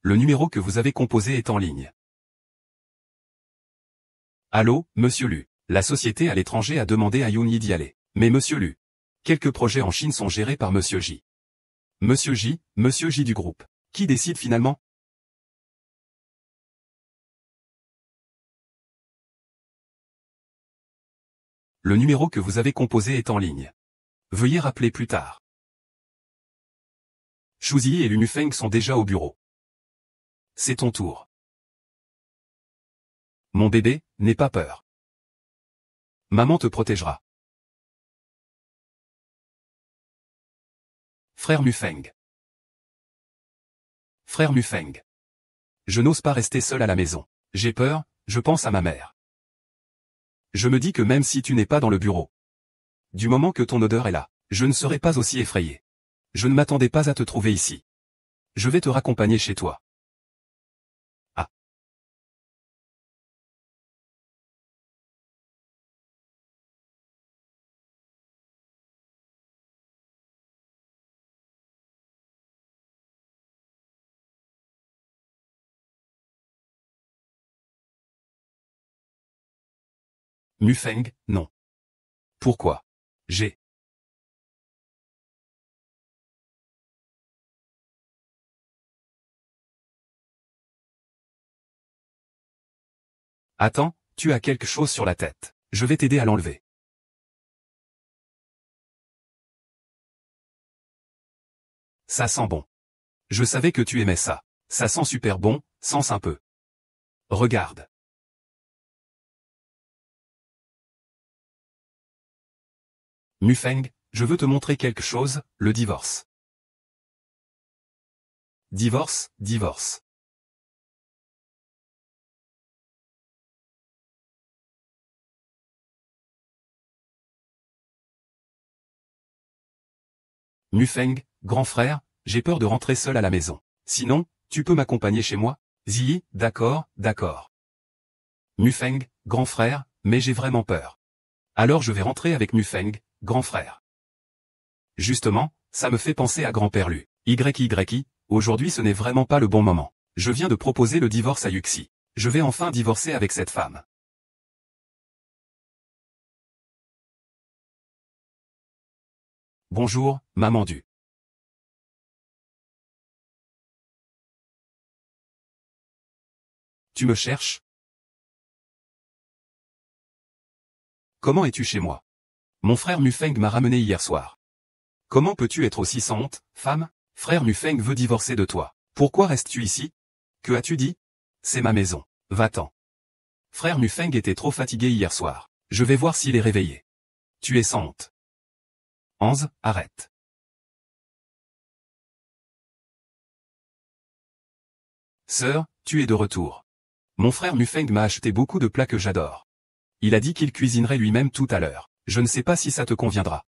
Le numéro que vous avez composé est en ligne. Allô, monsieur Lu. La société à l'étranger a demandé à Yoon-hee d'y aller. Mais monsieur Lu. Quelques projets en Chine sont gérés par monsieur J. Monsieur J du groupe. Qui décide finalement? Le numéro que vous avez composé est en ligne. Veuillez rappeler plus tard. Shuzi et Lu Mufeng sont déjà au bureau. C'est ton tour. Mon bébé, n'aie pas peur. Maman te protégera. Frère Mufeng. Frère Mufeng. Je n'ose pas rester seul à la maison. J'ai peur, je pense à ma mère. Je me dis que même si tu n'es pas dans le bureau, du moment que ton odeur est là, je ne serai pas aussi effrayé. Je ne m'attendais pas à te trouver ici. Je vais te raccompagner chez toi. Ah. Mufeng, non. Pourquoi? J'ai. Attends, tu as quelque chose sur la tête. Je vais t'aider à l'enlever. Ça sent bon. Je savais que tu aimais ça. Ça sent super bon, sens un peu. Regarde. Mufeng, je veux te montrer quelque chose, le divorce. Divorce. Mufeng, grand frère, j'ai peur de rentrer seul à la maison. Sinon, tu peux m'accompagner chez moi? Ziyi, d'accord. Mufeng, grand frère, mais j'ai vraiment peur. Alors je vais rentrer avec Mufeng, grand frère. Justement, ça me fait penser à grand-père Lu. YY, aujourd'hui ce n'est vraiment pas le bon moment. Je viens de proposer le divorce à Yuxi. Je vais enfin divorcer avec cette femme. Bonjour, maman Du. Tu me cherches? Comment es-tu chez moi? Mon frère Mufeng m'a ramené hier soir. Comment peux-tu être aussi sans honte, femme? Frère Mufeng veut divorcer de toi. Pourquoi restes-tu ici? Que as-tu dit? C'est ma maison. Va-t'en. Frère Mufeng était trop fatigué hier soir. Je vais voir s'il est réveillé. Tu es sans honte. Hans, arrête. Sœur, tu es de retour. Mon frère Mufeng m'a acheté beaucoup de plats que j'adore. Il a dit qu'il cuisinerait lui-même tout à l'heure. Je ne sais pas si ça te conviendra.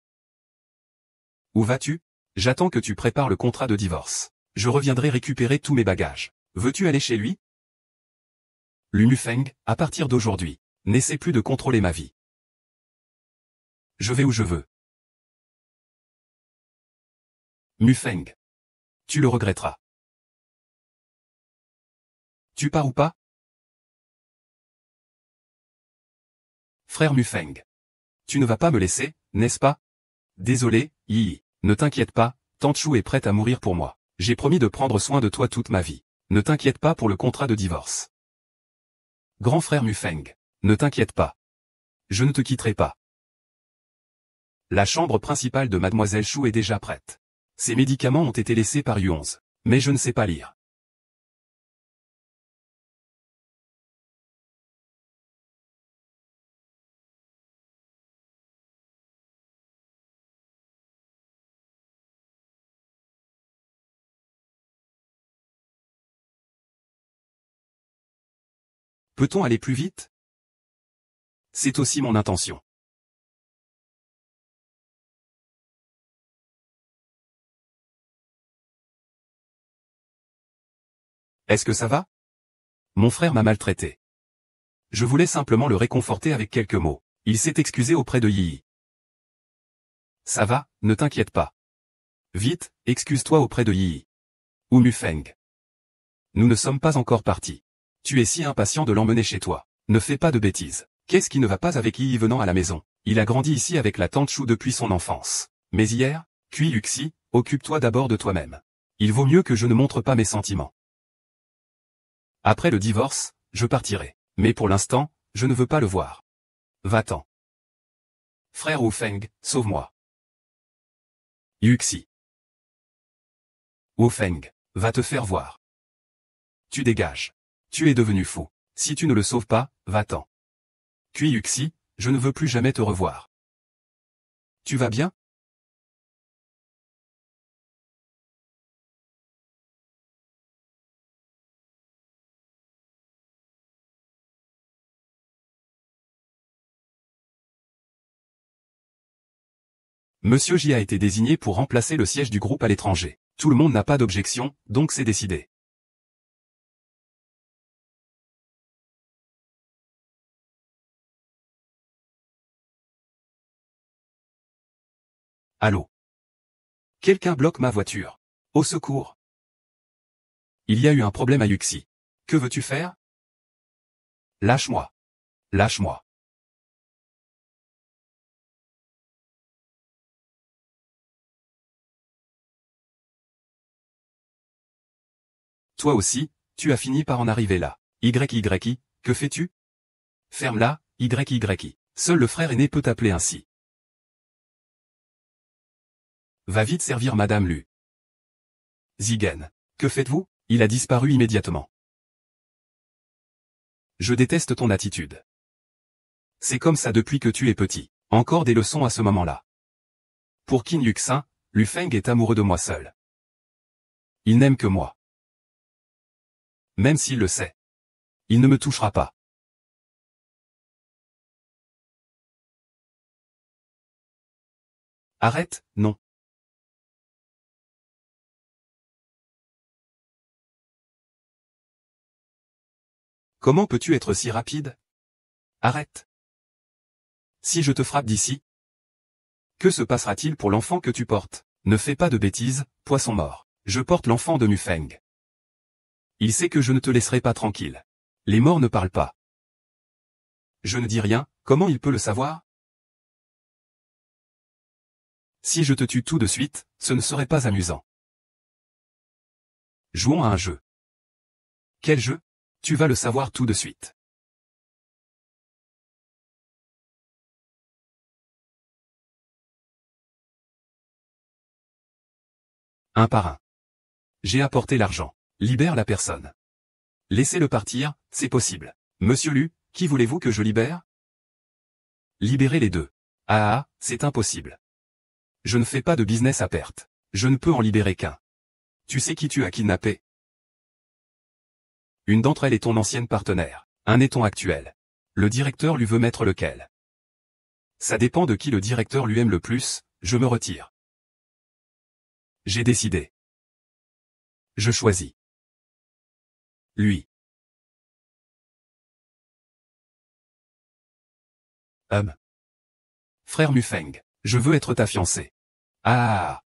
Où vas-tu? J'attends que tu prépares le contrat de divorce. Je reviendrai récupérer tous mes bagages. Veux-tu aller chez lui? Lu Mufeng, à partir d'aujourd'hui, n'essaie plus de contrôler ma vie. Je vais où je veux. Mufeng. Tu le regretteras. Tu pars ou pas? Frère Mufeng. Tu ne vas pas me laisser, n'est-ce pas? Désolé, Yi. Ne t'inquiète pas, Tante Chou est prête à mourir pour moi. J'ai promis de prendre soin de toi toute ma vie. Ne t'inquiète pas pour le contrat de divorce. Grand frère Mufeng. Ne t'inquiète pas. Je ne te quitterai pas. La chambre principale de Mademoiselle Chou est déjà prête. Ses médicaments ont été laissés par Yu11. Mais je ne sais pas lire. Peut-on aller plus vite? C'est aussi mon intention. Est-ce que ça va? Mon frère m'a maltraité. Je voulais simplement le réconforter avec quelques mots. Il s'est excusé auprès de Yi. Ça va, ne t'inquiète pas. Vite, excuse-toi auprès de Yi. Ou Mufeng. Nous ne sommes pas encore partis. Tu es si impatient de l'emmener chez toi. Ne fais pas de bêtises. Qu'est-ce qui ne va pas avec Yi venant à la maison? Il a grandi ici avec la tante Chou depuis son enfance. Mais hier, puis Yuxi, occupe-toi d'abord de toi-même. Il vaut mieux que je ne montre pas mes sentiments. Après le divorce, je partirai. Mais pour l'instant, je ne veux pas le voir. Va-t'en. Frère Wu Feng, sauve-moi. Yuxi. Wu Feng, va te faire voir. Tu dégages. Tu es devenu fou. Si tu ne le sauves pas, va-t'en. Puis Yuxi, je ne veux plus jamais te revoir. Tu vas bien? Monsieur J a été désigné pour remplacer le siège du groupe à l'étranger. Tout le monde n'a pas d'objection, donc c'est décidé. Allô? Quelqu'un bloque ma voiture. Au secours. Il y a eu un problème à Yuxi. Que veux-tu faire? Lâche-moi. Lâche-moi. Toi aussi, tu as fini par en arriver là. YYI, que fais-tu? Ferme-la, YYI. Seul le frère aîné peut t'appeler ainsi. Va vite servir Madame Lu. Zigen. Que faites-vous? Il a disparu immédiatement. Je déteste ton attitude. C'est comme ça depuis que tu es petit. Encore des leçons à ce moment-là. Pour Qin Yuxin, Lu Feng est amoureux de moi seul. Il n'aime que moi. Même s'il le sait. Il ne me touchera pas. Arrête, non. Comment peux-tu être si rapide? Arrête. Si je te frappe d'ici, que se passera-t-il pour l'enfant que tu portes? Ne fais pas de bêtises, poisson mort. Je porte l'enfant de Mufeng. Il sait que je ne te laisserai pas tranquille. Les morts ne parlent pas. Je ne dis rien, comment il peut le savoir? Si je te tue tout de suite, ce ne serait pas amusant. Jouons à un jeu. Quel jeu? Tu vas le savoir tout de suite. Un par un. J'ai apporté l'argent. Libère la personne. Laissez-le partir, c'est possible. Monsieur Lu, qui voulez-vous que je libère? Libérez les deux. Ah, c'est impossible. Je ne fais pas de business à perte. Je ne peux en libérer qu'un. Tu sais qui tu as kidnappé? Une d'entre elles est ton ancienne partenaire. Un est ton actuel. Le directeur lui veut mettre lequel? Ça dépend de qui le directeur lui aime le plus, je me retire. J'ai décidé. Je choisis. Lui. Frère Mufeng. Je veux être ta fiancée. Ah.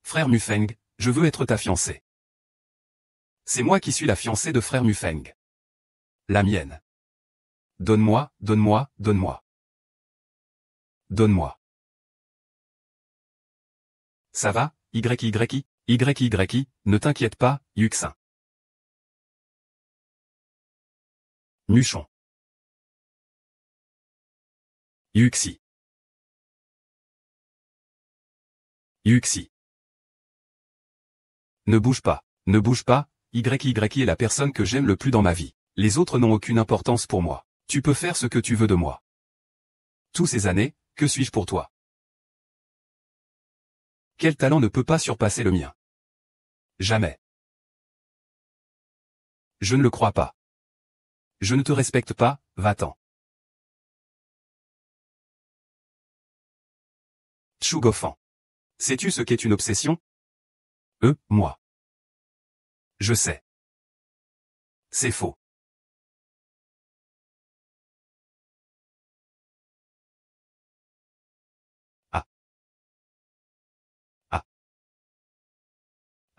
Frère Mufeng, je veux être ta fiancée. C'est moi qui suis la fiancée de frère Mufeng. La mienne. Donne-moi, donne-moi, donne-moi. Donne-moi. Ça va, YYI, ne t'inquiète pas, Yuxin. Muchon. Yuxi. Yuxi. Ne bouge pas. Ne bouge pas, YYI est la personne que j'aime le plus dans ma vie. Les autres n'ont aucune importance pour moi. Tu peux faire ce que tu veux de moi. Tous ces années, que suis-je pour toi? Quel talent ne peut pas surpasser le mien? Jamais. Je ne le crois pas. Je ne te respecte pas, va-t'en. Chu Gofan. Sais-tu ce qu'est une obsession? Moi. Je sais. C'est faux. Ah.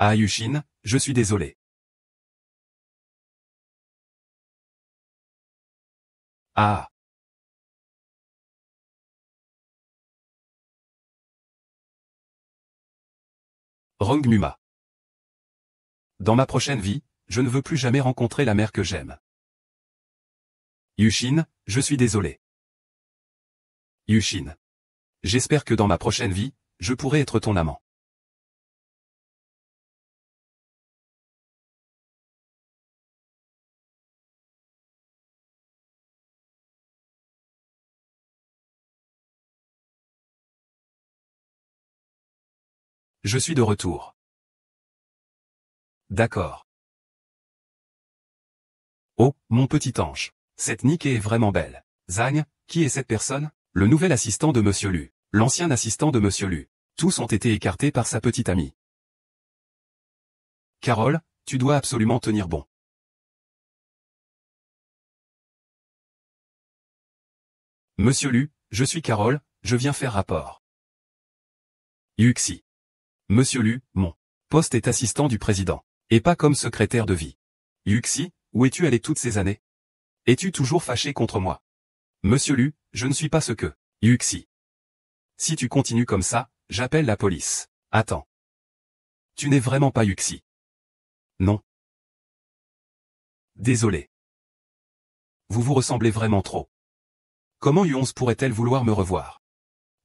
Ah Yuxin, je suis désolé. Ah. Rong Muma. Dans ma prochaine vie, je ne veux plus jamais rencontrer la mère que j'aime. Yuxin, je suis désolé. Yuxin. J'espère que dans ma prochaine vie, je pourrai être ton amant. Je suis de retour. D'accord. Oh, mon petit ange. Cette Niké est vraiment belle. Zhang, qui est cette personne? Le nouvel assistant de Monsieur Lu. L'ancien assistant de Monsieur Lu. Tous ont été écartés par sa petite amie. Carole, tu dois absolument tenir bon. Monsieur Lu, je suis Carole, je viens faire rapport. Yuxi. Monsieur Lu, mon poste est assistant du président, et pas comme secrétaire de vie. Yuxi, où es-tu allé toutes ces années? Es-tu toujours fâché contre moi? Monsieur Lu, je ne suis pas ce que. Yuxi. Si tu continues comme ça, j'appelle la police. Attends. Tu n'es vraiment pas Yuxi. Non. Désolé. Vous vous ressemblez vraiment trop. Comment Yuons pourrait-elle vouloir me revoir?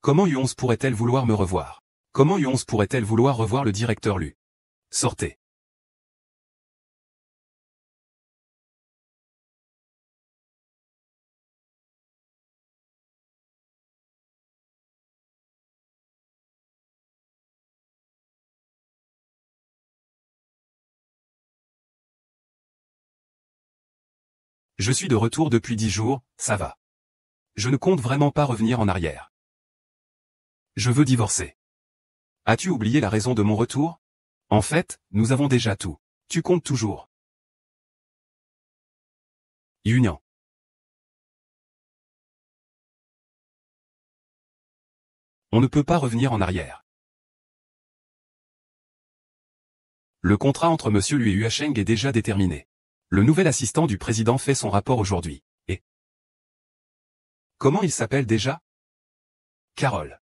Comment Yuons pourrait-elle vouloir me revoir? Comment Yuons pourrait-elle vouloir revoir le directeur Lu? Sortez. Je suis de retour depuis 10 jours, ça va. Je ne compte vraiment pas revenir en arrière. Je veux divorcer. As-tu oublié la raison de mon retour? En fait, nous avons déjà tout. Tu comptes toujours. Union. On ne peut pas revenir en arrière. Le contrat entre Monsieur Lu et Yuasheng est déjà déterminé. Le nouvel assistant du président fait son rapport aujourd'hui. Et comment il s'appelle déjà? Carole.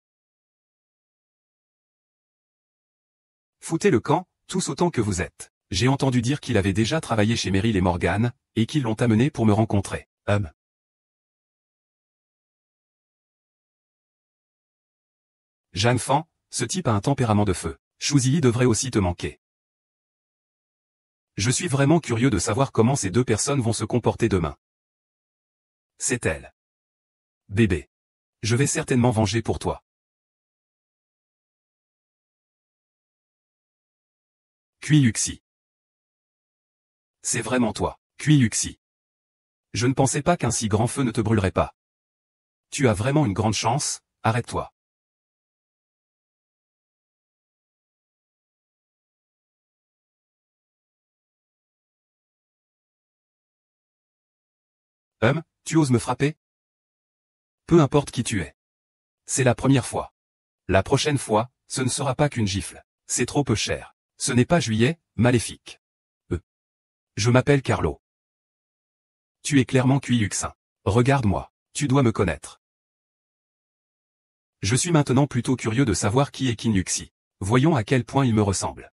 Foutez le camp, tous autant que vous êtes. J'ai entendu dire qu'il avait déjà travaillé chez Meryl et Morgan, et qu'ils l'ont amené pour me rencontrer. Zhang Fan, ce type a un tempérament de feu. Shu Ziyi devrait aussi te manquer. Je suis vraiment curieux de savoir comment ces deux personnes vont se comporter demain. C'est elle. Bébé. Je vais certainement venger pour toi. Kui Yuxi. C'est vraiment toi, Kui Yuxi. Je ne pensais pas qu'un si grand feu ne te brûlerait pas. Tu as vraiment une grande chance, arrête-toi. Tu oses me frapper? Peu importe qui tu es. C'est la première fois. La prochaine fois, ce ne sera pas qu'une gifle. C'est trop peu cher. Ce n'est pas juillet, maléfique. Je m'appelle Carlo. Tu es clairement Kui Yuxin. Regarde-moi. Tu dois me connaître. Je suis maintenant plutôt curieux de savoir qui est Qin Yuxi. Voyons à quel point il me ressemble.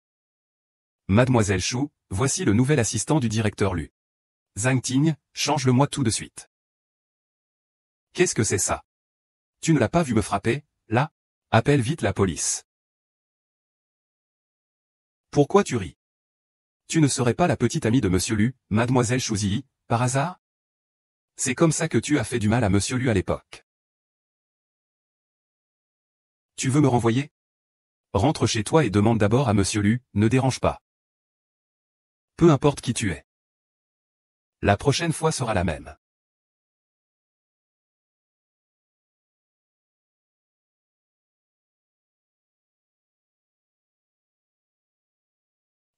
Mademoiselle Shu, voici le nouvel assistant du directeur Lu. Zhang Ting, change-le-moi tout de suite. Qu'est-ce que c'est ça? Tu ne l'as pas vu me frapper, là? Appelle vite la police. Pourquoi tu ris? Tu ne serais pas la petite amie de Monsieur Lu, Mademoiselle Shu Ziyi, par hasard? C'est comme ça que tu as fait du mal à Monsieur Lu à l'époque. Tu veux me renvoyer? Rentre chez toi et demande d'abord à Monsieur Lu, ne dérange pas. Peu importe qui tu es. La prochaine fois sera la même.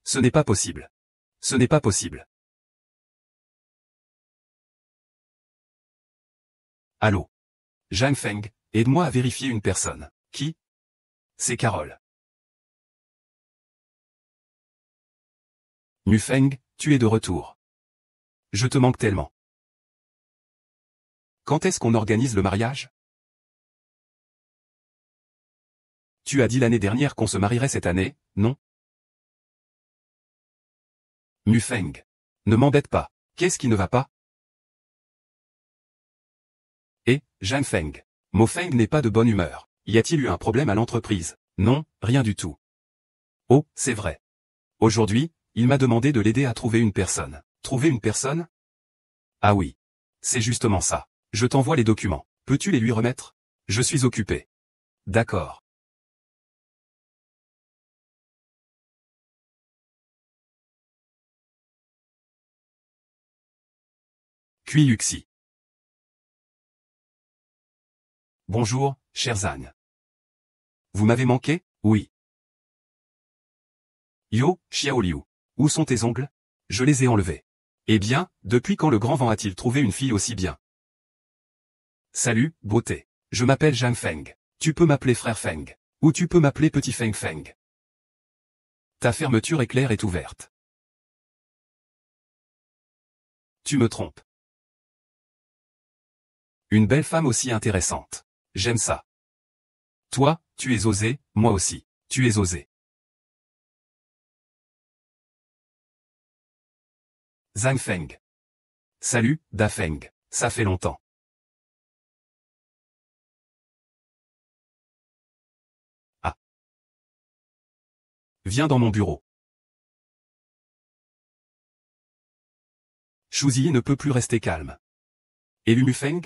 Ce n'est pas possible. Ce n'est pas possible. Allô? Zhang Feng, aide-moi à vérifier une personne. Qui? C'est Carole. Mufeng, tu es de retour. Je te manque tellement. Quand est-ce qu'on organise le mariage? Tu as dit l'année dernière qu'on se marierait cette année, non? Mufeng. Ne m'embête pas. Qu'est-ce qui ne va pas? Et, Jeanne Feng. Mo Feng n'est pas de bonne humeur. Y a-t-il eu un problème à l'entreprise? Non, rien du tout. Oh, c'est vrai. Aujourd'hui, il m'a demandé de l'aider à trouver une personne. Trouver une personne? Ah oui. C'est justement ça. Je t'envoie les documents. Peux-tu les lui remettre? Je suis occupé. D'accord. Kui Yuxi. Bonjour, cher Zan. Vous m'avez manqué? Oui. Yo, Xiaoliu. Où sont tes ongles? Je les ai enlevés. Eh bien, depuis quand le grand vent a-t-il trouvé une fille aussi bien? Salut, beauté. Je m'appelle Zhang Feng. Tu peux m'appeler frère Feng. Ou tu peux m'appeler petit Feng Feng. Ta fermeture éclair est ouverte. Tu me trompes. Une belle femme aussi intéressante. J'aime ça. Toi, tu es osé, moi aussi. Tu es osé. Zhang Feng. Salut, Da Feng. Ça fait longtemps. Ah. Viens dans mon bureau. Shuzi ne peut plus rester calme. Et Lu Feng?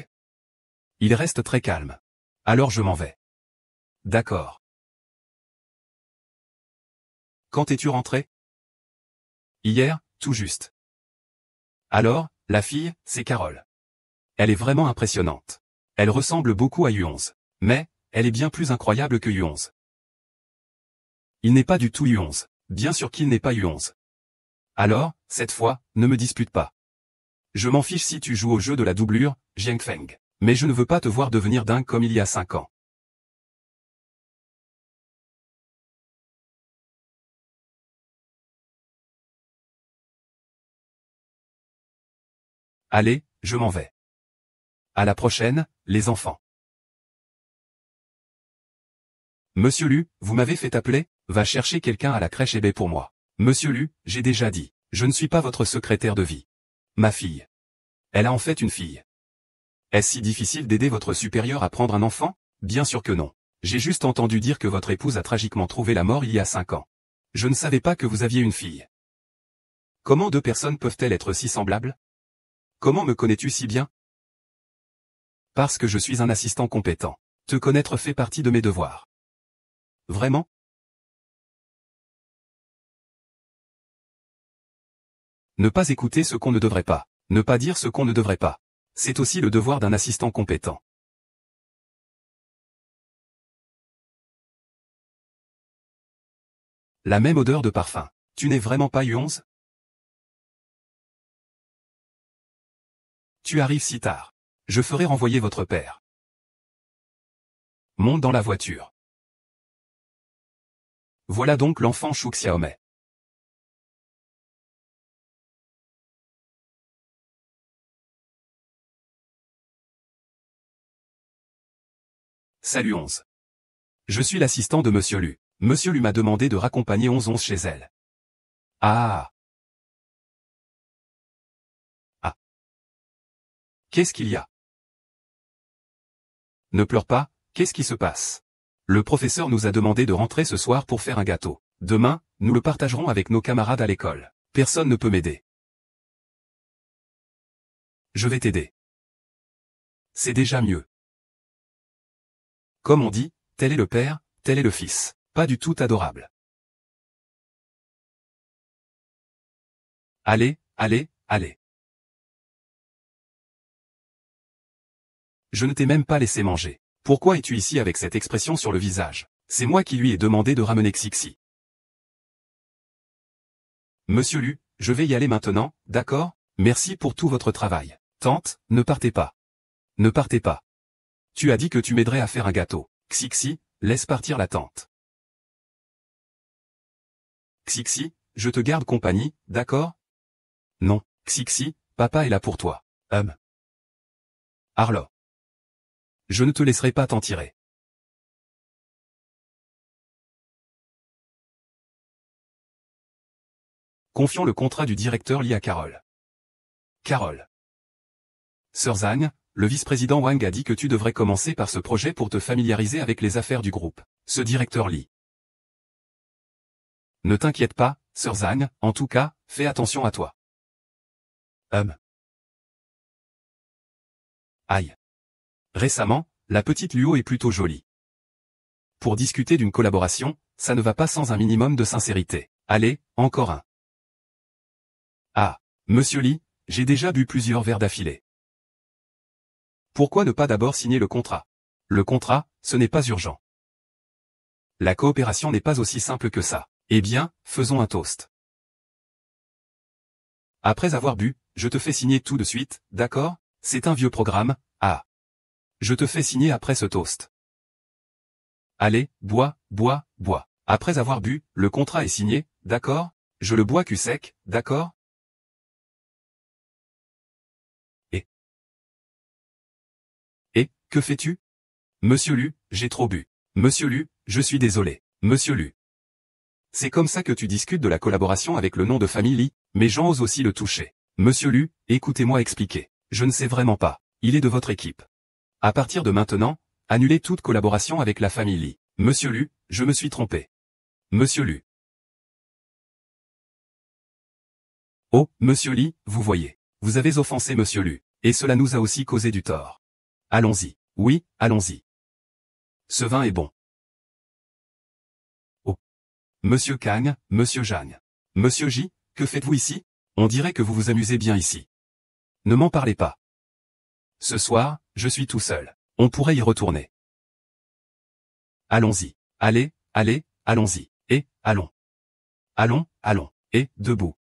Il reste très calme. Alors je m'en vais. D'accord. Quand es-tu rentré? Hier, tout juste. Alors, la fille, c'est Carole. Elle est vraiment impressionnante. Elle ressemble beaucoup à Yu11. Mais, elle est bien plus incroyable que Yu11. Il n'est pas du tout Yu11. Bien sûr qu'il n'est pas Yu11. Alors, cette fois, ne me dispute pas. Je m'en fiche si tu joues au jeu de la doublure, Jiang Feng. Mais je ne veux pas te voir devenir dingue comme il y a 5 ans. Allez, je m'en vais. À la prochaine, les enfants. Monsieur Lu, vous m'avez fait appeler? Va chercher quelqu'un à la crèche Hébé pour moi. Monsieur Lu, j'ai déjà dit. Je ne suis pas votre secrétaire de vie. Ma fille. Elle a en fait une fille. Est-ce si difficile d'aider votre supérieur à prendre un enfant? Bien sûr que non. J'ai juste entendu dire que votre épouse a tragiquement trouvé la mort il y a 5 ans. Je ne savais pas que vous aviez une fille. Comment deux personnes peuvent-elles être si semblables? Comment me connais-tu si bien? Parce que je suis un assistant compétent. Te connaître fait partie de mes devoirs. Vraiment? Ne pas écouter ce qu'on ne devrait pas. Ne pas dire ce qu'on ne devrait pas. C'est aussi le devoir d'un assistant compétent. La même odeur de parfum. Tu n'es vraiment pas Yu11? Tu arrives si tard. Je ferai renvoyer votre père. Monte dans la voiture. Voilà donc l'enfant Shu Xiaomei. Salut 11. Je suis l'assistant de Monsieur Lu. Monsieur Lu m'a demandé de raccompagner 11 chez elle. Ah. Ah. Qu'est-ce qu'il y a? Ne pleure pas, qu'est-ce qui se passe? Le professeur nous a demandé de rentrer ce soir pour faire un gâteau. Demain, nous le partagerons avec nos camarades à l'école. Personne ne peut m'aider. Je vais t'aider. C'est déjà mieux. Comme on dit, tel est le père, tel est le fils. Pas du tout adorable. Allez, allez, allez. Je ne t'ai même pas laissé manger. Pourquoi es-tu ici avec cette expression sur le visage? C'est moi qui lui ai demandé de ramener Xixi. Monsieur Lu, je vais y aller maintenant, d'accord? Merci pour tout votre travail. Tante, ne partez pas. Ne partez pas. Tu as dit que tu m'aiderais à faire un gâteau. Xixi, laisse partir la tante. Xixi, je te garde compagnie, d'accord? Non, Xixi, papa est là pour toi. Arlo. Je ne te laisserai pas t'en tirer. Confions le contrat du directeur Li à Carole. Carole. Sir Zhang, le vice-président Wang a dit que tu devrais commencer par ce projet pour te familiariser avec les affaires du groupe. Ce directeur Li. Ne t'inquiète pas, Sir Zhang, en tout cas, fais attention à toi. Aïe. Récemment, la petite Luo est plutôt jolie. Pour discuter d'une collaboration, ça ne va pas sans un minimum de sincérité. Allez, encore un. Ah, monsieur Li, j'ai déjà bu plusieurs verres d'affilée. Pourquoi ne pas d'abord signer le contrat? Le contrat, ce n'est pas urgent. La coopération n'est pas aussi simple que ça. Eh bien, faisons un toast. Après avoir bu, je te fais signer tout de suite, d'accord? C'est un vieux programme, ah. Je te fais signer après ce toast. Allez, bois, bois, bois. Après avoir bu, le contrat est signé, d'accord? Je le bois cul sec, d'accord? Et, que fais-tu? Monsieur Lu, j'ai trop bu. Monsieur Lu, je suis désolé. Monsieur Lu. C'est comme ça que tu discutes de la collaboration avec le nom de famille Li, mais j'en ose aussi le toucher. Monsieur Lu, écoutez-moi expliquer. Je ne sais vraiment pas. Il est de votre équipe. À partir de maintenant, annulez toute collaboration avec la famille Li. Monsieur Lu, je me suis trompé. Monsieur Lu. Oh, Monsieur Li, vous voyez. Vous avez offensé Monsieur Lu, et cela nous a aussi causé du tort. Allons-y. Oui, allons-y. Ce vin est bon. Oh. Monsieur Kang, Monsieur Zhang. Monsieur J, que faites-vous ici? On dirait que vous vous amusez bien ici. Ne m'en parlez pas. Ce soir, je suis tout seul. On pourrait y retourner. Allons-y. Allez, allez, allons-y. Et, allons. Allons, allons. Et, debout.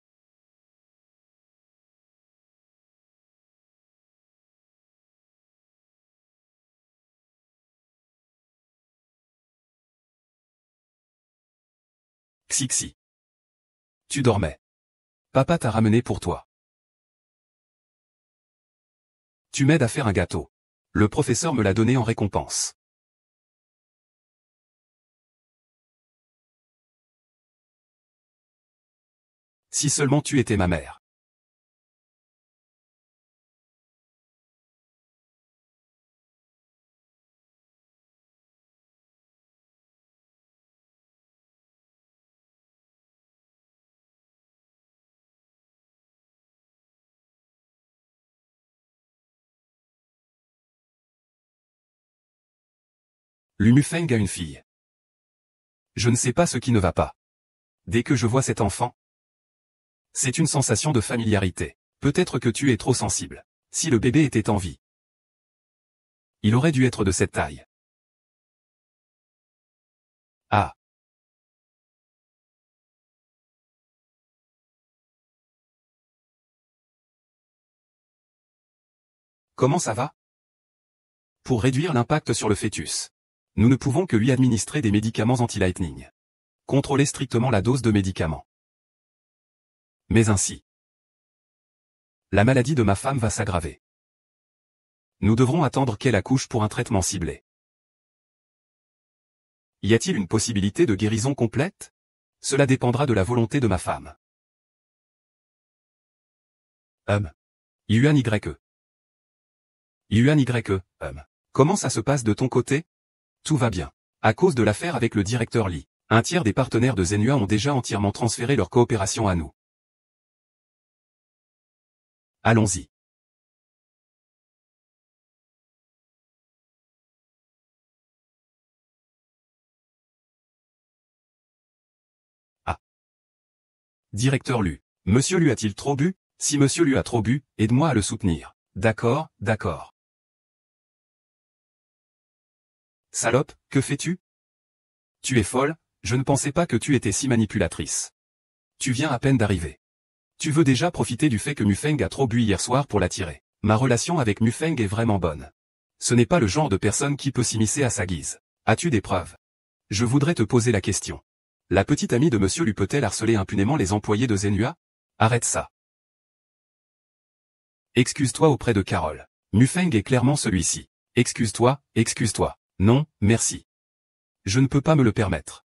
Xixi. Tu dormais. Papa t'a ramené pour toi. Tu m'aides à faire un gâteau. Le professeur me l'a donné en récompense. Si seulement tu étais ma mère. Lu Mufeng a une fille. Je ne sais pas ce qui ne va pas. Dès que je vois cet enfant, c'est une sensation de familiarité. Peut-être que tu es trop sensible. Si le bébé était en vie, il aurait dû être de cette taille. Ah. Comment ça va? Pour réduire l'impact sur le fœtus, nous ne pouvons que lui administrer des médicaments anti-lightning. Contrôler strictement la dose de médicaments. Mais ainsi, la maladie de ma femme va s'aggraver. Nous devrons attendre qu'elle accouche pour un traitement ciblé. Y a-t-il une possibilité de guérison complète? Cela dépendra de la volonté de ma femme. Yuan YE. Yuan YE, Comment ça se passe de ton côté? Tout va bien. À cause de l'affaire avec le directeur Li, un tiers des partenaires de Zenua ont déjà entièrement transféré leur coopération à nous. Allons-y. Ah. Directeur Lu. Monsieur Lu a-t-il trop bu? Si Monsieur Lu a trop bu, aide-moi à le soutenir. D'accord, d'accord. Salope, que fais-tu? Tu es folle, je ne pensais pas que tu étais si manipulatrice. Tu viens à peine d'arriver. Tu veux déjà profiter du fait que Mufeng a trop bu hier soir pour l'attirer. Ma relation avec Mufeng est vraiment bonne. Ce n'est pas le genre de personne qui peut s'immiscer à sa guise. As-tu des preuves? Je voudrais te poser la question. La petite amie de Monsieur Lu peut-elle harceler impunément les employés de Zenua? Arrête ça. Excuse-toi auprès de Carole. Mufeng est clairement celui-ci. Excuse-toi, excuse-toi. Non, merci. Je ne peux pas me le permettre.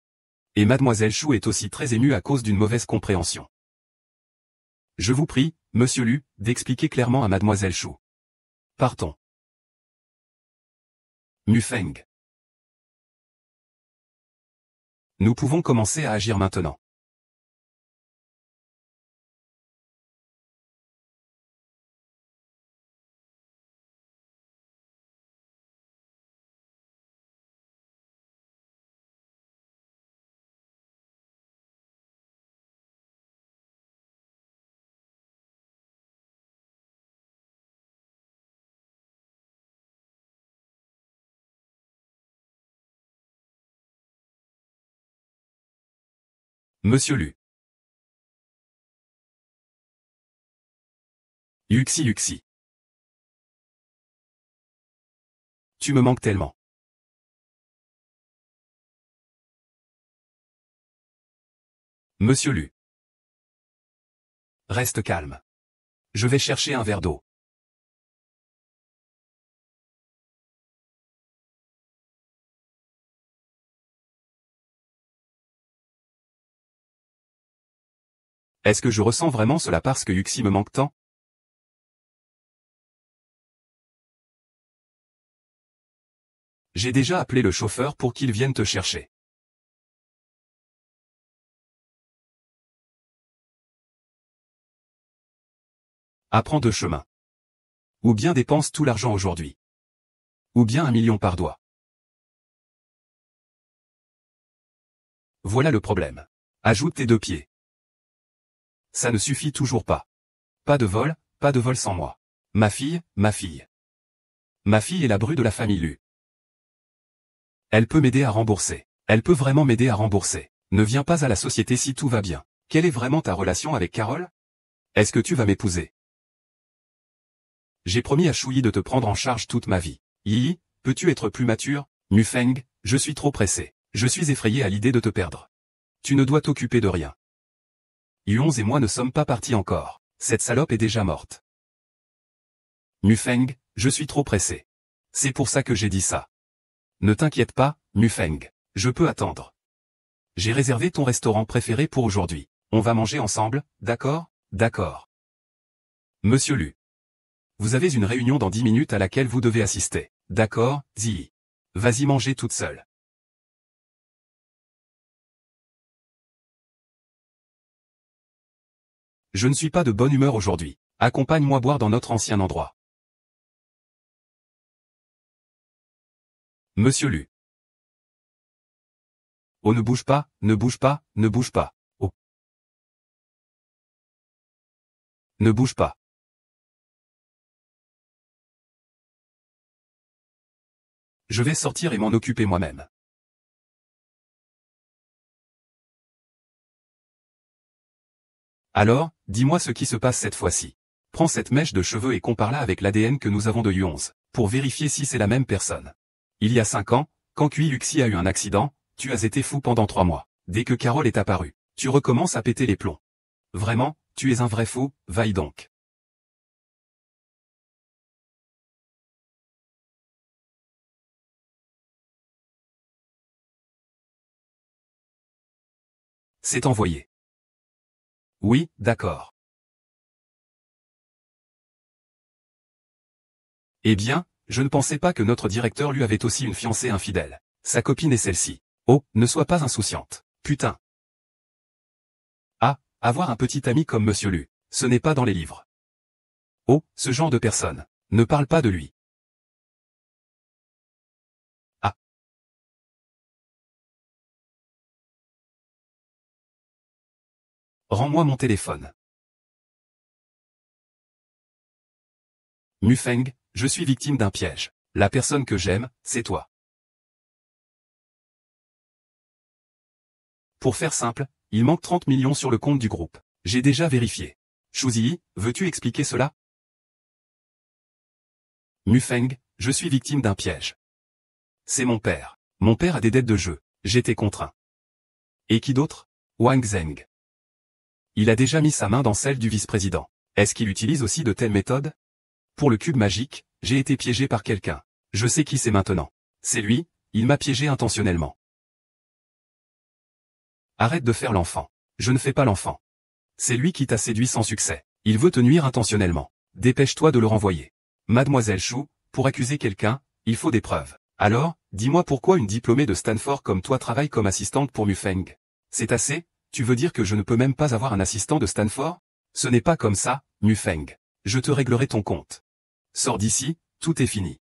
Et Mademoiselle Chou est aussi très émue à cause d'une mauvaise compréhension. Je vous prie, Monsieur Lu, d'expliquer clairement à Mademoiselle Chou. Partons. Mufeng. Nous pouvons commencer à agir maintenant. Monsieur Lu. Yuxi Yuxi. Tu me manques tellement. Monsieur Lu. Reste calme. Je vais chercher un verre d'eau. Est-ce que je ressens vraiment cela parce que Yuxi me manque tant? J'ai déjà appelé le chauffeur pour qu'il vienne te chercher. Apprends deux chemins. Ou bien dépense tout l'argent aujourd'hui. Ou bien 1 million par doigt. Voilà le problème. Ajoute tes 2 pieds. Ça ne suffit toujours pas. Pas de vol sans moi. Ma fille, ma fille. Ma fille est la bru de la famille Lu. Elle peut m'aider à rembourser. Elle peut vraiment m'aider à rembourser. Ne viens pas à la société si tout va bien. Quelle est vraiment ta relation avec Carole? Est-ce que tu vas m'épouser? J'ai promis à Shuyi de te prendre en charge toute ma vie. Yi, peux-tu être plus mature? Mufeng, je suis trop pressé. Je suis effrayé à l'idée de te perdre. Tu ne dois t'occuper de rien. Yuons et moi ne sommes pas partis encore. Cette salope est déjà morte. Mufeng, je suis trop pressé. C'est pour ça que j'ai dit ça. Ne t'inquiète pas, Mufeng. Je peux attendre. J'ai réservé ton restaurant préféré pour aujourd'hui. On va manger ensemble, d'accord? D'accord. Monsieur Lu. Vous avez une réunion dans 10 minutes à laquelle vous devez assister. D'accord, Zi. Vas-y manger toute seule. Je ne suis pas de bonne humeur aujourd'hui. Accompagne-moi boire dans notre ancien endroit. Monsieur Lu. Oh ne bouge pas, ne bouge pas, ne bouge pas. Oh. Ne bouge pas. Je vais sortir et m'en occuper moi-même. Alors, dis-moi ce qui se passe cette fois-ci. Prends cette mèche de cheveux et compare-la avec l'ADN que nous avons de Yuons, pour vérifier si c'est la même personne. Il y a 5 ans, quand Kui Yuxi a eu un accident, tu as été fou pendant 3 mois. Dès que Carole est apparue, tu recommences à péter les plombs. Vraiment, tu es un vrai fou, vaille donc. C'est envoyé. Oui, d'accord. Eh bien, je ne pensais pas que notre directeur lui avait aussi une fiancée infidèle. Sa copine est celle-ci. Oh, ne sois pas insouciante. Putain. Ah, avoir un petit ami comme Monsieur Lu, ce n'est pas dans les livres. Oh, ce genre de personne. Ne parle pas de lui. Ah. Rends-moi mon téléphone. Mufeng, je suis victime d'un piège. La personne que j'aime, c'est toi. Pour faire simple, il manque 30 millions sur le compte du groupe. J'ai déjà vérifié. Shuzi, veux-tu expliquer cela? Mufeng, je suis victime d'un piège. C'est mon père. Mon père a des dettes de jeu. J'étais contraint. Et qui d'autre? Wang Zheng. Il a déjà mis sa main dans celle du vice-président. Est-ce qu'il utilise aussi de telles méthodes? Pour le cube magique, j'ai été piégé par quelqu'un. Je sais qui c'est maintenant. C'est lui, il m'a piégé intentionnellement. Arrête de faire l'enfant. Je ne fais pas l'enfant. C'est lui qui t'a séduit sans succès. Il veut te nuire intentionnellement. Dépêche-toi de le renvoyer. Mademoiselle Chou, pour accuser quelqu'un, il faut des preuves. Alors, dis-moi pourquoi une diplômée de Stanford comme toi travaille comme assistante pour Mufeng. C'est assez? Tu veux dire que je ne peux même pas avoir un assistant de Stanford? Ce n'est pas comme ça, Mufeng. Je te réglerai ton compte. Sors d'ici, tout est fini.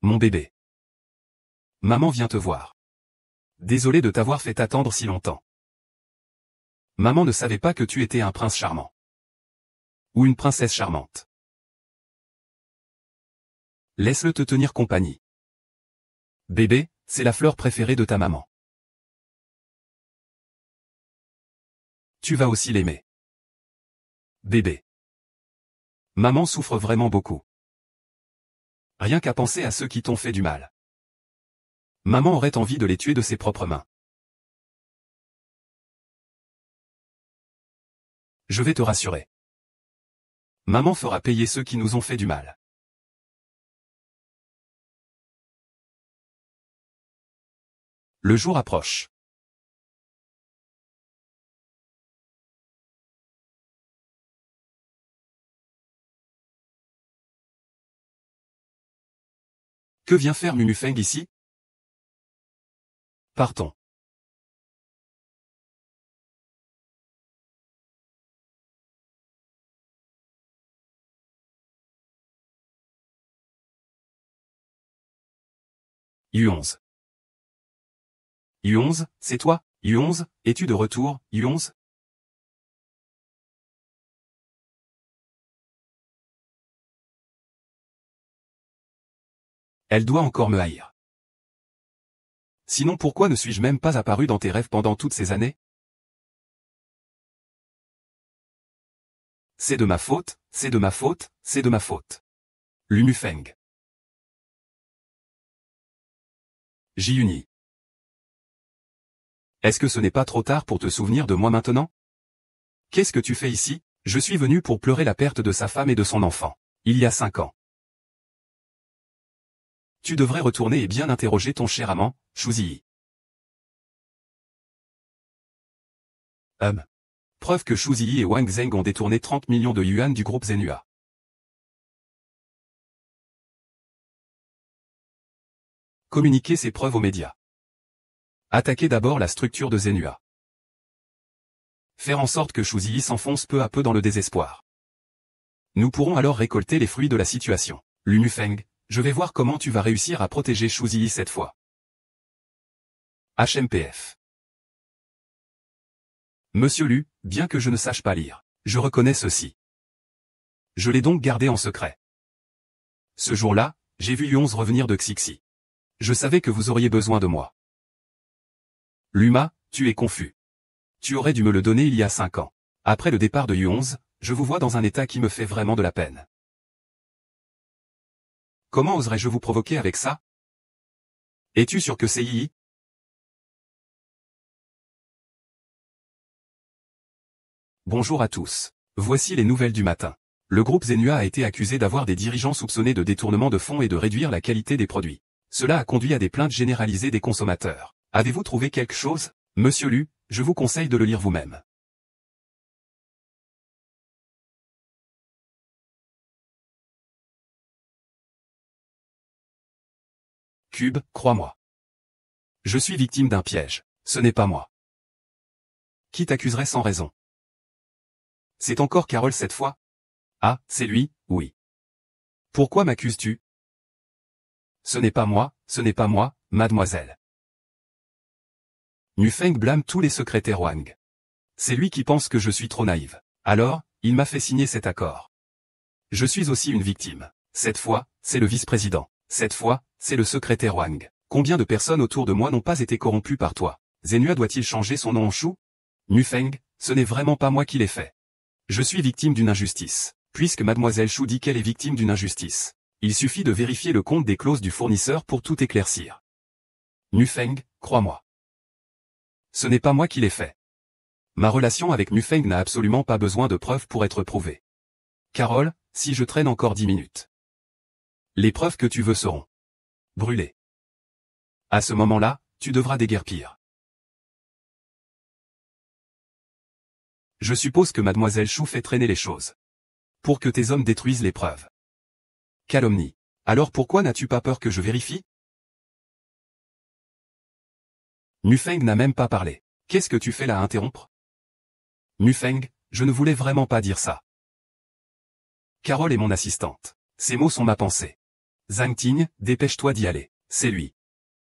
Mon bébé. Maman vient te voir. Désolé de t'avoir fait attendre si longtemps. Maman ne savait pas que tu étais un prince charmant. Ou une princesse charmante. Laisse-le te tenir compagnie. Bébé, c'est la fleur préférée de ta maman. Tu vas aussi l'aimer. Bébé. Maman souffre vraiment beaucoup. Rien qu'à penser à ceux qui t'ont fait du mal. Maman aurait envie de les tuer de ses propres mains. Je vais te rassurer. Maman fera payer ceux qui nous ont fait du mal. Le jour approche. Que vient faire Mumufeng ici? Partons. U11. U11, c'est toi? U11, es-tu de retour, U11? Elle doit encore me haïr. Sinon pourquoi ne suis-je même pas apparu dans tes rêves pendant toutes ces années? C'est de ma faute, c'est de ma faute, c'est de ma faute. Lumufeng. Ji-Uni. Est-ce que ce n'est pas trop tard pour te souvenir de moi maintenant? Qu'est-ce que tu fais ici? Je suis venu pour pleurer la perte de sa femme et de son enfant. Il y a 5 ans. Tu devrais retourner et bien interroger ton cher amant, Shu Ziyi. Preuve que Shu Ziyi et Wang Zheng ont détourné 30 millions de yuan du groupe Zenhua. Communiquer ces preuves aux médias. Attaquer d'abord la structure de Zenhua. Faire en sorte que Shu Ziyi s'enfonce peu à peu dans le désespoir. Nous pourrons alors récolter les fruits de la situation. Lumufeng, je vais voir comment tu vas réussir à protéger Shu Ziyi cette fois. HMPF. Monsieur Lu, bien que je ne sache pas lire, je reconnais ceci. Je l'ai donc gardé en secret. Ce jour-là, j'ai vu U11 revenir de Xixi. Je savais que vous auriez besoin de moi. Luma, tu es confus. Tu aurais dû me le donner il y a 5 ans. Après le départ de U11, je vous vois dans un état qui me fait vraiment de la peine. Comment oserais-je vous provoquer avec ça? Es-tu sûr que c'est Yi? Bonjour à tous. Voici les nouvelles du matin. Le groupe Zenhua a été accusé d'avoir des dirigeants soupçonnés de détournement de fonds et de réduire la qualité des produits. Cela a conduit à des plaintes généralisées des consommateurs. Avez-vous trouvé quelque chose? Monsieur Lu, je vous conseille de le lire vous-même. Cube, crois-moi. Je suis victime d'un piège. Ce n'est pas moi. Qui t'accuserait sans raison? C'est encore Carole cette fois? Ah, c'est lui, oui. Pourquoi m'accuses-tu? Ce n'est pas moi, mademoiselle. Mufeng blâme tous les secrétaires Wang. C'est lui qui pense que je suis trop naïve. Alors, il m'a fait signer cet accord. Je suis aussi une victime. Cette fois, c'est le vice-président. Cette fois, c'est le secrétaire Wang. Combien de personnes autour de moi n'ont pas été corrompues par toi? Zenhua doit-il changer son nom en Chou? Mufeng, ce n'est vraiment pas moi qui l'ai fait. Je suis victime d'une injustice. Puisque mademoiselle Chou dit qu'elle est victime d'une injustice. Il suffit de vérifier le compte des clauses du fournisseur pour tout éclaircir. Nufeng, crois-moi. Ce n'est pas moi qui l'ai fait. Ma relation avec Nufeng n'a absolument pas besoin de preuves pour être prouvée. Carole, si je traîne encore 10 minutes. Les preuves que tu veux seront brûlées. À ce moment-là, tu devras déguerpir. Je suppose que mademoiselle Chou fait traîner les choses. Pour que tes hommes détruisent les preuves. Calomnie. Alors pourquoi n'as-tu pas peur que je vérifie? Nufeng n'a même pas parlé. Qu'est-ce que tu fais là à interrompre? Nufeng, je ne voulais vraiment pas dire ça. Carole est mon assistante. Ces mots sont ma pensée. Zhang Ting, dépêche-toi d'y aller. C'est lui.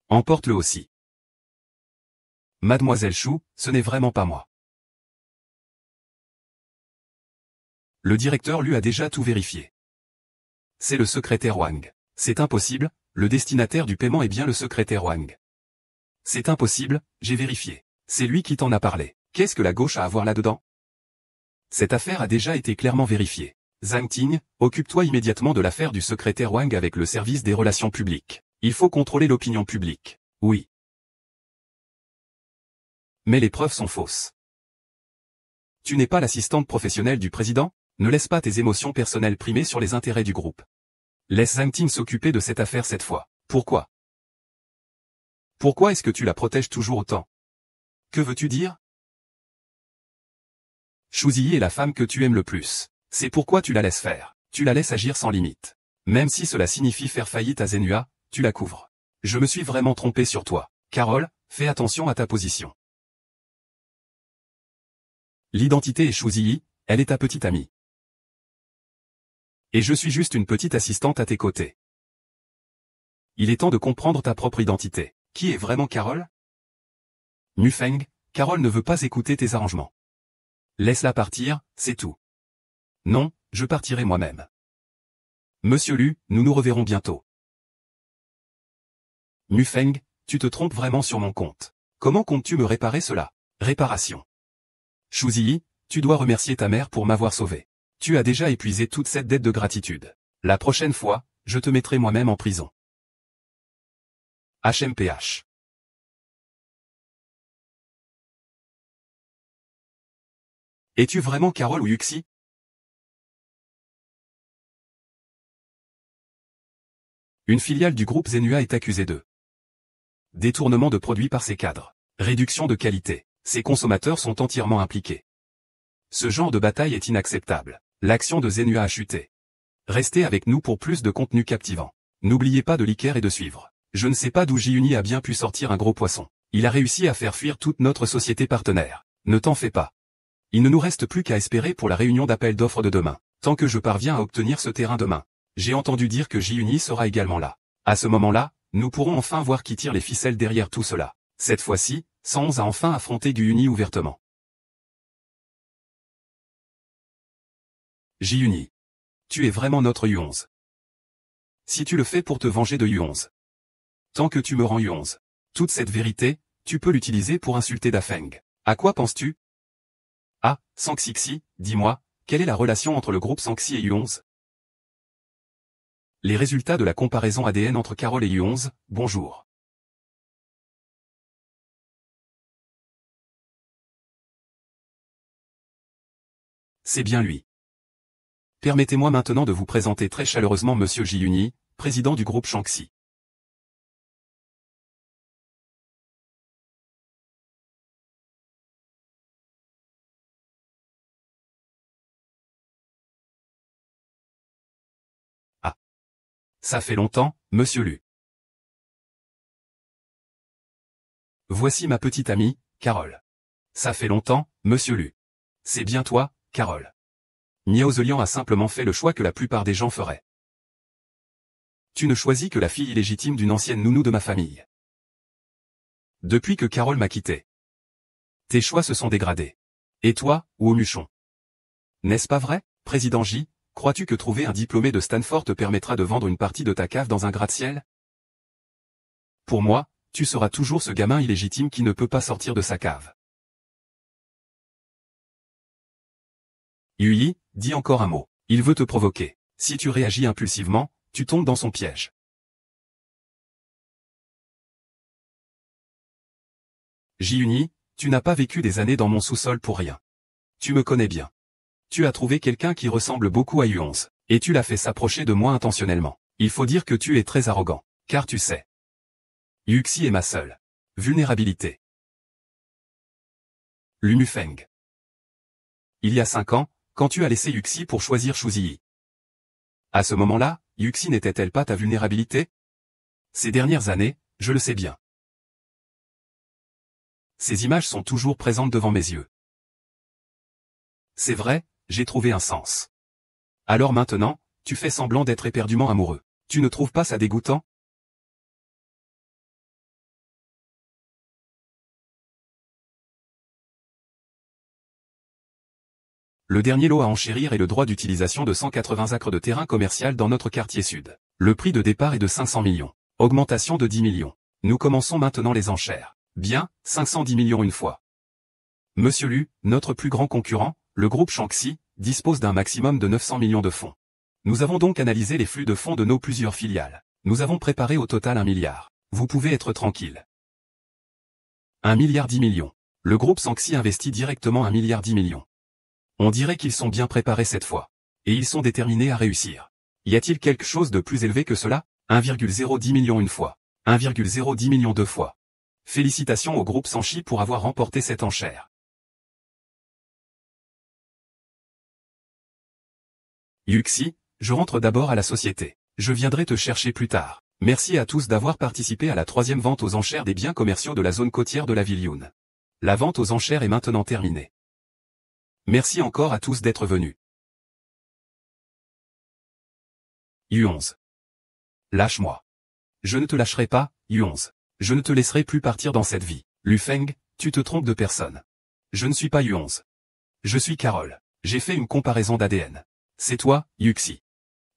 Emporte-le aussi. Mademoiselle Chou, ce n'est vraiment pas moi. Le directeur lui a déjà tout vérifié. C'est le secrétaire Wang. C'est impossible, le destinataire du paiement est bien le secrétaire Wang. C'est impossible, j'ai vérifié. C'est lui qui t'en a parlé. Qu'est-ce que la gauche a à voir là-dedans? Cette affaire a déjà été clairement vérifiée. Zhang Ting, occupe-toi immédiatement de l'affaire du secrétaire Wang avec le service des relations publiques. Il faut contrôler l'opinion publique. Oui. Mais les preuves sont fausses. Tu n'es pas l'assistante professionnelle du président? Ne laisse pas tes émotions personnelles primer sur les intérêts du groupe. Laisse Zhang Ting s'occuper de cette affaire cette fois. Pourquoi? Pourquoi est-ce que tu la protèges toujours autant? Que veux-tu dire? Shu Ziyi est la femme que tu aimes le plus. C'est pourquoi tu la laisses faire. Tu la laisses agir sans limite. Même si cela signifie faire faillite à Zenhua, tu la couvres. Je me suis vraiment trompé sur toi. Carole, fais attention à ta position. L'identité est Shu Ziyi, elle est ta petite amie. Et je suis juste une petite assistante à tes côtés. Il est temps de comprendre ta propre identité. Qui est vraiment Carole? Nufeng, Carole ne veut pas écouter tes arrangements. Laisse-la partir, c'est tout. Non, je partirai moi-même. Monsieur Lu, nous nous reverrons bientôt. Nufeng, tu te trompes vraiment sur mon compte. Comment comptes-tu me réparer cela? Réparation. Shu Ziyi, tu dois remercier ta mère pour m'avoir sauvé. Tu as déjà épuisé toute cette dette de gratitude. La prochaine fois, je te mettrai moi-même en prison. HMPH. Es-tu vraiment Carole ou Yuxi? Une filiale du groupe Zenhua est accusée de détournement de produits par ses cadres, réduction de qualité. Ses consommateurs sont entièrement impliqués. Ce genre de bataille est inacceptable. L'action de Zenhua a chuté. Restez avec nous pour plus de contenu captivant. N'oubliez pas de liker et de suivre. Je ne sais pas d'où Ji-Uni a bien pu sortir un gros poisson. Il a réussi à faire fuir toute notre société partenaire. Ne t'en fais pas. Il ne nous reste plus qu'à espérer pour la réunion d'appel d'offres de demain. Tant que je parviens à obtenir ce terrain demain. J'ai entendu dire que Ji-Uni sera également là. À ce moment-là, nous pourrons enfin voir qui tire les ficelles derrière tout cela. Cette fois-ci, 111 a enfin affronté Gu-Uni ouvertement. Ji-Uni. Tu es vraiment notre U11. Si tu le fais pour te venger de U11. Tant que tu me rends U11. Toute cette vérité, tu peux l'utiliser pour insulter Dafeng. À quoi penses-tu? Ah, Sanxixi, dis-moi, quelle est la relation entre le groupe Sanxi et U11? Les résultats de la comparaison ADN entre Carole et U11, bonjour. C'est bien lui. Permettez-moi maintenant de vous présenter très chaleureusement Monsieur Ji-Uni, président du groupe Shanxi. Ah. Ça fait longtemps, Monsieur Lu. Voici ma petite amie, Carole. Ça fait longtemps, Monsieur Lu. C'est bien toi, Carole. Niao Zelian a simplement fait le choix que la plupart des gens feraient. Tu ne choisis que la fille illégitime d'une ancienne nounou de ma famille. Depuis que Carole m'a quitté. Tes choix se sont dégradés. Et toi, ou au muchon? N'est-ce pas vrai, Président J, crois-tu que trouver un diplômé de Stanford te permettra de vendre une partie de ta cave dans un gratte-ciel? Pour moi, tu seras toujours ce gamin illégitime qui ne peut pas sortir de sa cave. Yui, dis encore un mot. Il veut te provoquer. Si tu réagis impulsivement, tu tombes dans son piège. Ji-Uni, tu n'as pas vécu des années dans mon sous-sol pour rien. Tu me connais bien. Tu as trouvé quelqu'un qui ressemble beaucoup à Yu11, et tu l'as fait s'approcher de moi intentionnellement. Il faut dire que tu es très arrogant, car tu sais. Yuxi est ma seule vulnérabilité. Lu Mufeng. Il y a 5 ans, quand tu as laissé Yuxi pour choisir Shuzi. À ce moment-là, Yuxi n'était-elle pas ta vulnérabilité? Ces dernières années, je le sais bien. Ces images sont toujours présentes devant mes yeux. C'est vrai, j'ai trouvé un sens. Alors maintenant, tu fais semblant d'être éperdument amoureux. Tu ne trouves pas ça dégoûtant? Le dernier lot à enchérir est le droit d'utilisation de 180 acres de terrain commercial dans notre quartier sud. Le prix de départ est de 500 millions. Augmentation de 10 millions. Nous commençons maintenant les enchères. Bien, 510 millions une fois. Monsieur Lu, notre plus grand concurrent, le groupe Shanxi, dispose d'un maximum de 900 millions de fonds. Nous avons donc analysé les flux de fonds de nos plusieurs filiales. Nous avons préparé au total 1 milliard. Vous pouvez être tranquille. 1 milliard 10 millions. Le groupe Shanxi investit directement 1 milliard 10 millions. On dirait qu'ils sont bien préparés cette fois. Et ils sont déterminés à réussir. Y a-t-il quelque chose de plus élevé que cela? 1,010 millions une fois. 1,010 millions deux fois. Félicitations au groupe Shanxi pour avoir remporté cette enchère. Yuxi, je rentre d'abord à la société. Je viendrai te chercher plus tard. Merci à tous d'avoir participé à la 3e vente aux enchères des biens commerciaux de la zone côtière de la ville Yun. La vente aux enchères est maintenant terminée. Merci encore à tous d'être venus. Yu11. Lâche-moi. Je ne te lâcherai pas, Yu11. Je ne te laisserai plus partir dans cette vie. Lu Feng, tu te trompes de personne. Je ne suis pas Yu11. Je suis Carole. J'ai fait une comparaison d'ADN. C'est toi, Yuxi.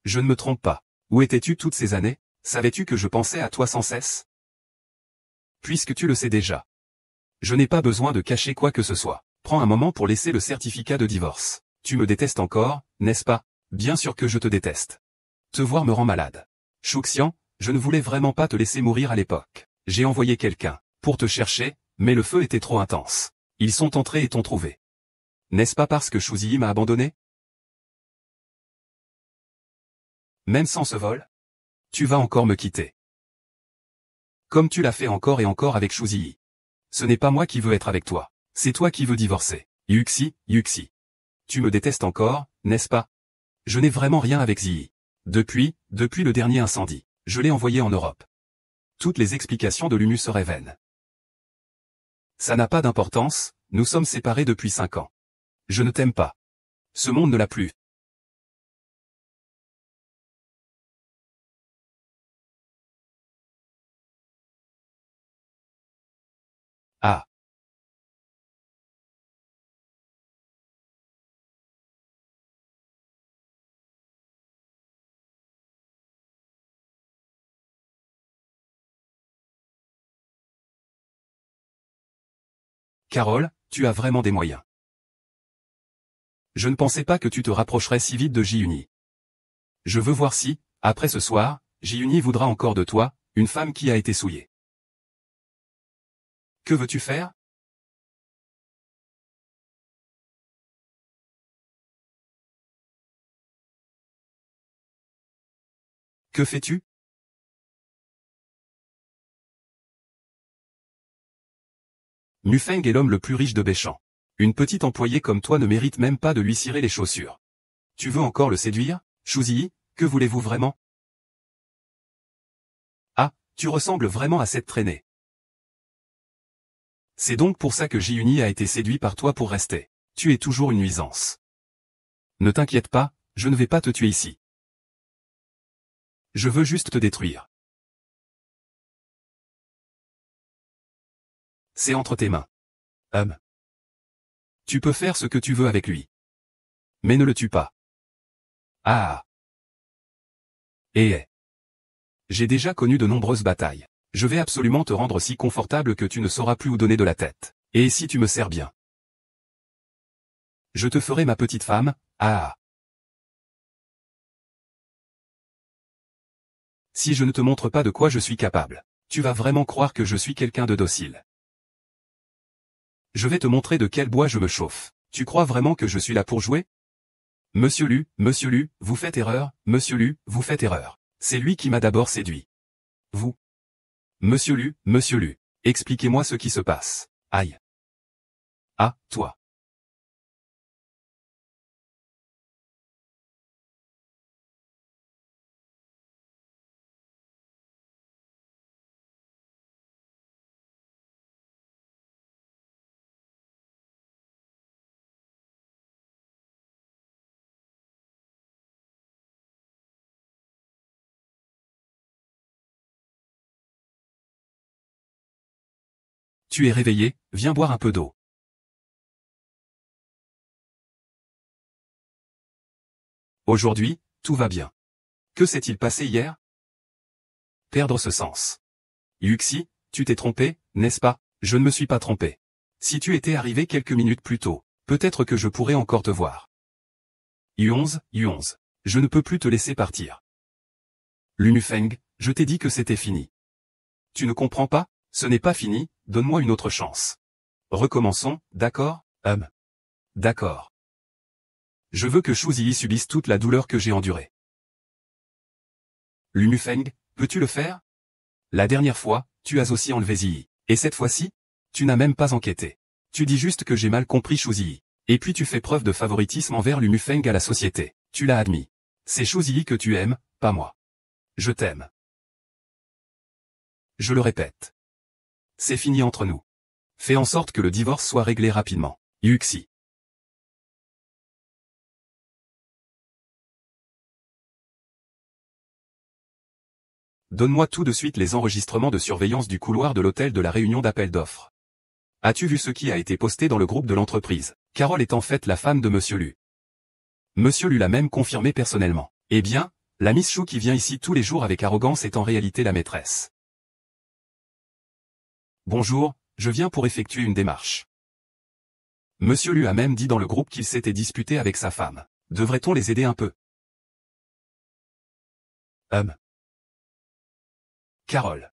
Je ne me trompe pas. Où étais-tu toutes ces années? Savais-tu que je pensais à toi sans cesse? Puisque tu le sais déjà. Je n'ai pas besoin de cacher quoi que ce soit. Prends un moment pour laisser le certificat de divorce. Tu me détestes encore, n'est-ce pas? Bien sûr que je te déteste. Te voir me rend malade. Shuxian, je ne voulais vraiment pas te laisser mourir à l'époque. J'ai envoyé quelqu'un pour te chercher, mais le feu était trop intense. Ils sont entrés et t'ont trouvé. N'est-ce pas parce que Shuzi m'a abandonné? Même sans ce vol? Tu vas encore me quitter. Comme tu l'as fait encore et encore avec Shuzi. Ce n'est pas moi qui veux être avec toi. C'est toi qui veux divorcer. Yuxi, Yuxi. Tu me détestes encore, n'est-ce pas? Je n'ai vraiment rien avec Ziyi. Depuis le dernier incendie, je l'ai envoyé en Europe. Toutes les explications de Lumu seraient vaines. Ça n'a pas d'importance, nous sommes séparés depuis 5 ans. Je ne t'aime pas. Ce monde ne l'a plus. Ah. Carole, tu as vraiment des moyens. Je ne pensais pas que tu te rapprocherais si vite de Ji-Uni. Je veux voir si, après ce soir, Ji-Uni voudra encore de toi, une femme qui a été souillée. Que veux-tu faire? Que fais-tu? Mufeng est l'homme le plus riche de Béchamp. Une petite employée comme toi ne mérite même pas de lui cirer les chaussures. Tu veux encore le séduire, Shuzi? Que voulez-vous vraiment? Ah, tu ressembles vraiment à cette traînée. C'est donc pour ça que Ji-Uni a été séduit par toi pour rester. Tu es toujours une nuisance. Ne t'inquiète pas, je ne vais pas te tuer ici. Je veux juste te détruire. C'est entre tes mains. Tu peux faire ce que tu veux avec lui. Mais ne le tue pas. Ah. J'ai déjà connu de nombreuses batailles. Je vais absolument te rendre si confortable que tu ne sauras plus où donner de la tête. Et si tu me sers bien? Je te ferai ma petite femme, ah. Si je ne te montre pas de quoi je suis capable, tu vas vraiment croire que je suis quelqu'un de docile. Je vais te montrer de quel bois je me chauffe. Tu crois vraiment que je suis là pour jouer? Monsieur Lu, vous faites erreur, Monsieur Lu, vous faites erreur. C'est lui qui m'a d'abord séduit. Vous. Monsieur Lu, expliquez-moi ce qui se passe. Aïe. Ah, toi. Tu es réveillé, viens boire un peu d'eau. Aujourd'hui, tout va bien. Que s'est-il passé hier? Perdre ce sens. Yuxi, tu t'es trompé, n'est-ce pas? Je ne me suis pas trompé. Si tu étais arrivé quelques minutes plus tôt, peut-être que je pourrais encore te voir. Yu11, je ne peux plus te laisser partir. Lunufeng, je t'ai dit que c'était fini. Tu ne comprends pas? Ce n'est pas fini, donne-moi une autre chance. Recommençons, d'accord? D'accord. Je veux que Shu Ziyi subisse toute la douleur que j'ai endurée. Lunufeng, peux-tu le faire? La dernière fois, tu as aussi enlevé Ziyi. Et cette fois-ci? Tu n'as même pas enquêté. Tu dis juste que j'ai mal compris Shu Ziyi. Et puis tu fais preuve de favoritisme envers Lunufeng à la société. Tu l'as admis. C'est Shu Ziyi que tu aimes, pas moi. Je t'aime. Je le répète. C'est fini entre nous. Fais en sorte que le divorce soit réglé rapidement. Yuxi. Donne-moi tout de suite les enregistrements de surveillance du couloir de l'hôtel de la réunion d'appel d'offres. As-tu vu ce qui a été posté dans le groupe de l'entreprise? Carole est en fait la femme de Monsieur Lu. Monsieur Lu l'a même confirmé personnellement. Eh bien, la Miss Chou qui vient ici tous les jours avec arrogance est en réalité la maîtresse. Bonjour, je viens pour effectuer une démarche. Monsieur Lu a même dit dans le groupe qu'il s'était disputé avec sa femme. Devrait-on les aider un peu? Carole.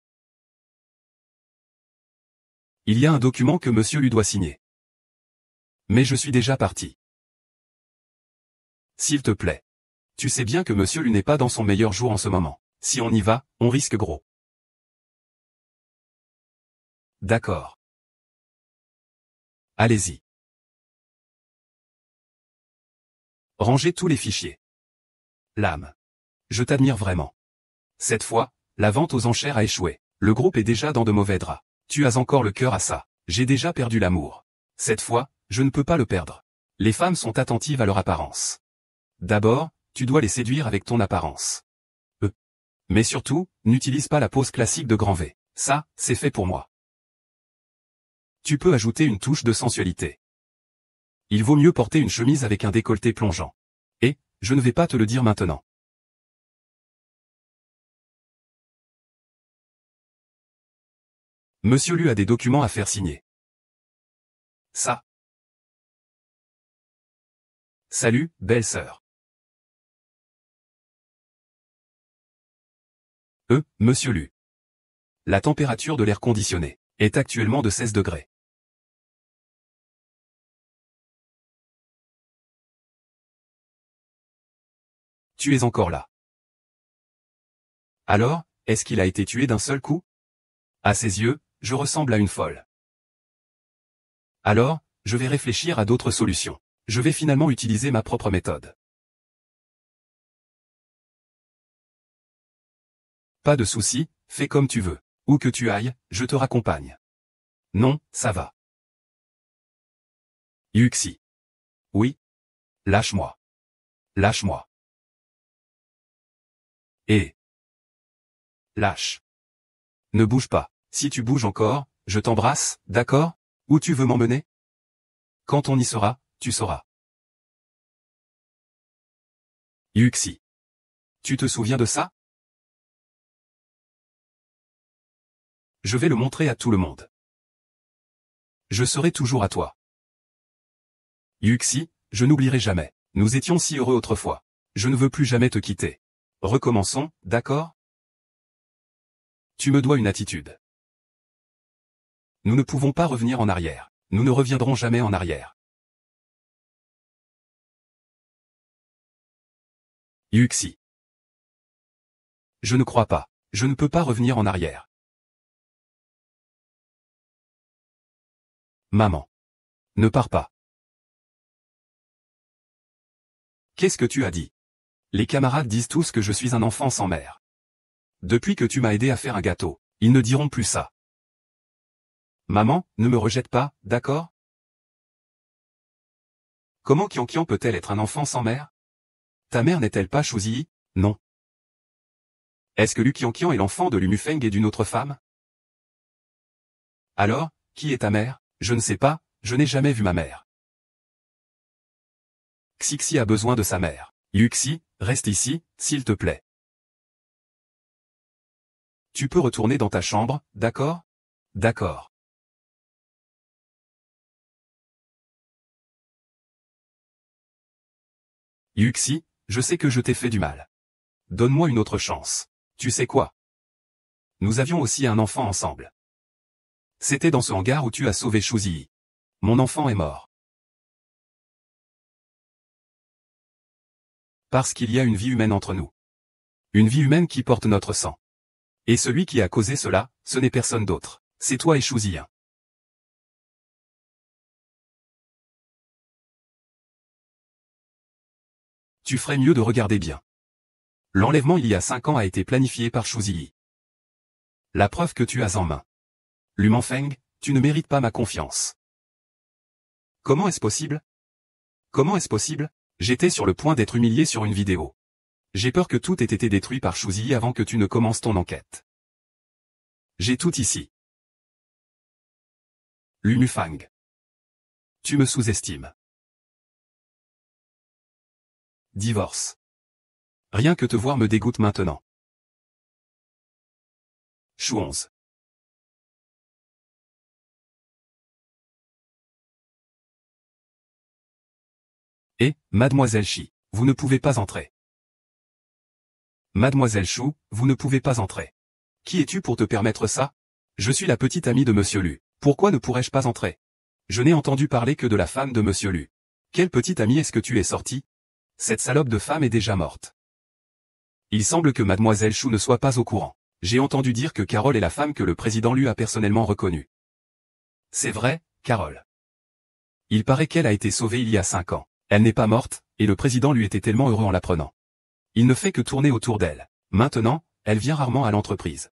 Il y a un document que Monsieur Lu doit signer. Mais je suis déjà parti. S'il te plaît. Tu sais bien que Monsieur Lu n'est pas dans son meilleur jour en ce moment. Si on y va, on risque gros. D'accord. Allez-y. Rangez tous les fichiers. L'âme. Je t'admire vraiment. Cette fois, la vente aux enchères a échoué. Le groupe est déjà dans de mauvais draps. Tu as encore le cœur à ça. J'ai déjà perdu l'amour. Cette fois, je ne peux pas le perdre. Les femmes sont attentives à leur apparence. D'abord, tu dois les séduire avec ton apparence. Mais surtout, n'utilise pas la pose classique de grand V. Ça, c'est fait pour moi. Tu peux ajouter une touche de sensualité. Il vaut mieux porter une chemise avec un décolleté plongeant. Et, je ne vais pas te le dire maintenant. Monsieur Lu a des documents à faire signer. Ça. Salut, belle sœur. Monsieur Lu. La température de l'air conditionné est actuellement de 16 degrés. Tu es encore là. Alors, est-ce qu'il a été tué d'un seul coup? À ses yeux, je ressemble à une folle. Alors, je vais réfléchir à d'autres solutions. Je vais finalement utiliser ma propre méthode. Pas de souci, fais comme tu veux. Où que tu ailles, je te raccompagne. Non, ça va. Yuxi. Oui. Lâche-moi. Lâche-moi. Et. Lâche. Ne bouge pas. Si tu bouges encore, je t'embrasse, d'accord? Où tu veux m'emmener? Quand on y sera, tu sauras. Yuxi. Tu te souviens de ça? Je vais le montrer à tout le monde. Je serai toujours à toi. Yuxi, je n'oublierai jamais. Nous étions si heureux autrefois. Je ne veux plus jamais te quitter. Recommençons, d'accord? Tu me dois une attitude. Nous ne pouvons pas revenir en arrière. Nous ne reviendrons jamais en arrière. Yuxi. Je ne crois pas. Je ne peux pas revenir en arrière. Maman. Ne pars pas. Qu'est-ce que tu as dit? Les camarades disent tous que je suis un enfant sans mère. Depuis que tu m'as aidé à faire un gâteau, ils ne diront plus ça. Maman, ne me rejette pas, d'accord? Comment Qianqian peut-elle être un enfant sans mère? Ta mère n'est-elle pas Shuzi? Non. Est-ce que Lu Qianqian est l'enfant de Lu Mufeng et d'une autre femme? Alors, qui est ta mère? Je ne sais pas, je n'ai jamais vu ma mère. Xixi a besoin de sa mère. Yuxi, reste ici, s'il te plaît. Tu peux retourner dans ta chambre, d'accord? D'accord. Yuxi, je sais que je t'ai fait du mal. Donne-moi une autre chance. Tu sais quoi? Nous avions aussi un enfant ensemble. C'était dans ce hangar où tu as sauvé Shuzi. Mon enfant est mort. Parce qu'il y a une vie humaine entre nous. Une vie humaine qui porte notre sang. Et celui qui a causé cela, ce n'est personne d'autre. C'est toi et Shuzi. Tu ferais mieux de regarder bien. L'enlèvement il y a 5 ans a été planifié par Shuzi. La preuve que tu as en main. Lu Manfeng, tu ne mérites pas ma confiance. Comment est-ce possible? Comment est-ce possible? J'étais sur le point d'être humilié sur une vidéo. J'ai peur que tout ait été détruit par Shuzi avant que tu ne commences ton enquête. J'ai tout ici. Lu Mufang. Tu me sous-estimes. Divorce. Rien que te voir me dégoûte maintenant. Shu 11. Et, Mademoiselle Shi, vous ne pouvez pas entrer. Mademoiselle Shu, vous ne pouvez pas entrer. Qui es-tu pour te permettre ça? Je suis la petite amie de Monsieur Lu. Pourquoi ne pourrais-je pas entrer? Je n'ai entendu parler que de la femme de Monsieur Lu. Quelle petite amie est-ce que tu es sortie? Cette salope de femme est déjà morte. Il semble que Mademoiselle Shu ne soit pas au courant. J'ai entendu dire que Carole est la femme que le président Lu a personnellement reconnue. C'est vrai, Carole. Il paraît qu'elle a été sauvée il y a 5 ans. Elle n'est pas morte, et le président lui était tellement heureux en l'apprenant. Il ne fait que tourner autour d'elle. Maintenant, elle vient rarement à l'entreprise.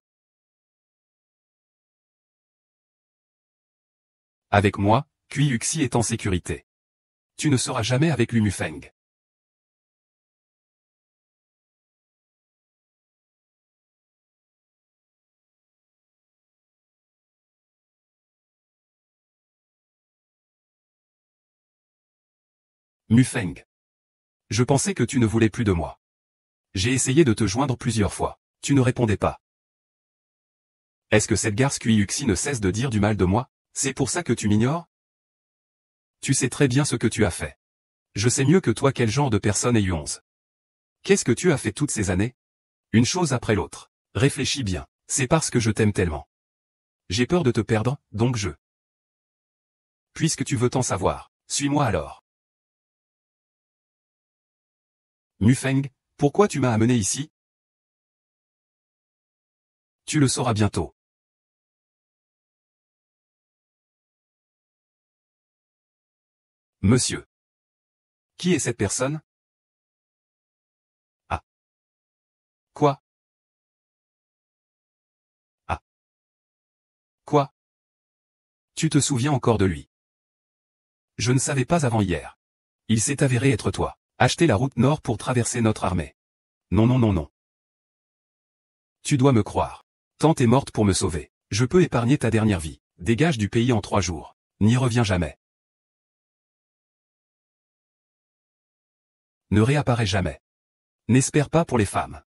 Avec moi, Kui Yuxi est en sécurité. Tu ne seras jamais avec Lu Mufeng. Mufeng. Je pensais que tu ne voulais plus de moi. J'ai essayé de te joindre plusieurs fois. Tu ne répondais pas. Est-ce que cette garce Kui Yuxi ne cesse de dire du mal de moi? C'est pour ça que tu m'ignores? Tu sais très bien ce que tu as fait. Je sais mieux que toi quel genre de personne est Yu11. Qu'est-ce que tu as fait toutes ces années? Une chose après l'autre. Réfléchis bien. C'est parce que je t'aime tellement. J'ai peur de te perdre, donc je. Puisque tu veux t'en savoir, suis-moi alors. Mufeng, pourquoi tu m'as amené ici? Tu le sauras bientôt. Monsieur. Qui est cette personne? Ah. Quoi? Ah. Quoi? Tu te souviens encore de lui? Je ne savais pas avant hier. Il s'est avéré être toi. Acheter la route nord pour traverser notre armée. Non non non non. Tu dois me croire. Tante est morte pour me sauver. Je peux épargner ta dernière vie. Dégage du pays en 3 jours. N'y reviens jamais. Ne réapparaît jamais. N'espère pas pour les femmes.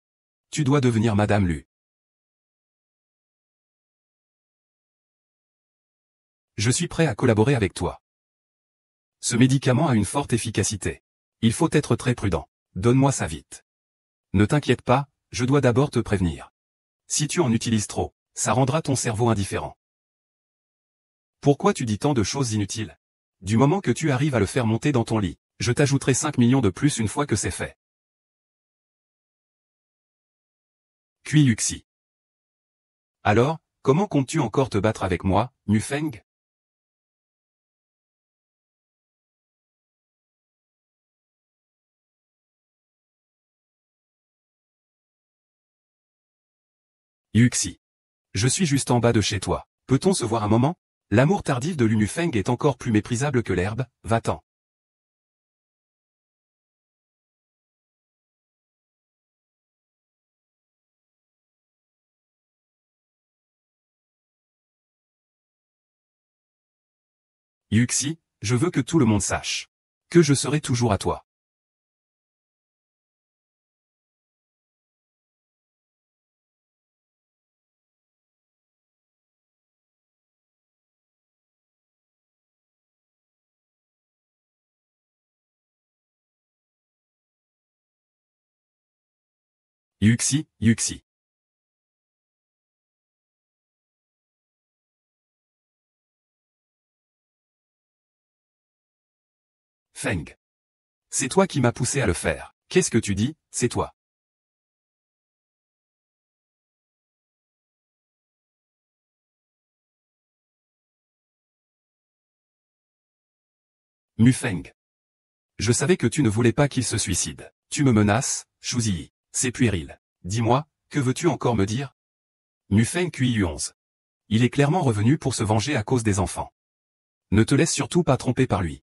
Tu dois devenir Madame Lu. Je suis prêt à collaborer avec toi. Ce médicament a une forte efficacité. Il faut être très prudent. Donne-moi ça vite. Ne t'inquiète pas, je dois d'abord te prévenir. Si tu en utilises trop, Ça rendra ton cerveau indifférent. Pourquoi tu dis tant de choses inutiles? Du moment que tu arrives à le faire monter dans ton lit, je t'ajouterai 5 millions de plus une fois que c'est fait. Cui Yuxi. Alors, comment comptes-tu encore te battre avec moi, Mufeng? Yuxi. Je suis juste en bas de chez toi. Peut-on se voir un moment? L'amour tardif de Lu Feng est encore plus méprisable que l'herbe, va-t'en. Yuxi, je veux que tout le monde sache que je serai toujours à toi. Yuxi, Yuxi. Feng. C'est toi qui m'as poussé à le faire. Qu'est-ce que tu dis? C'est toi. Mufeng. Je savais que tu ne voulais pas qu'il se suicide. Tu me menaces, Shuzi. C'est puéril. Dis-moi, que veux-tu encore me dire? Mufeng QI11. Il est clairement revenu pour se venger à cause des enfants. Ne te laisse surtout pas tromper par lui.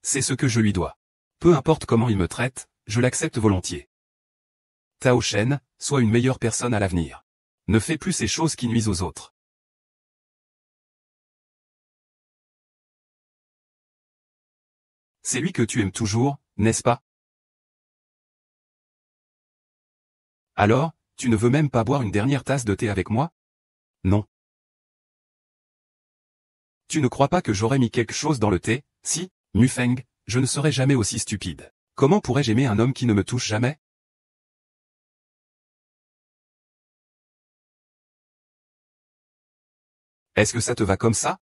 C'est ce que je lui dois. Peu importe comment il me traite, je l'accepte volontiers. Tao Shen, sois une meilleure personne à l'avenir. Ne fais plus ces choses qui nuisent aux autres. C'est lui que tu aimes toujours, n'est-ce pas? Alors, tu ne veux même pas boire une dernière tasse de thé avec moi? Non. Tu ne crois pas que j'aurais mis quelque chose dans le thé? Si, Mufeng, je ne serai jamais aussi stupide. Comment pourrais-je aimer un homme qui ne me touche jamais? Est-ce que ça te va comme ça?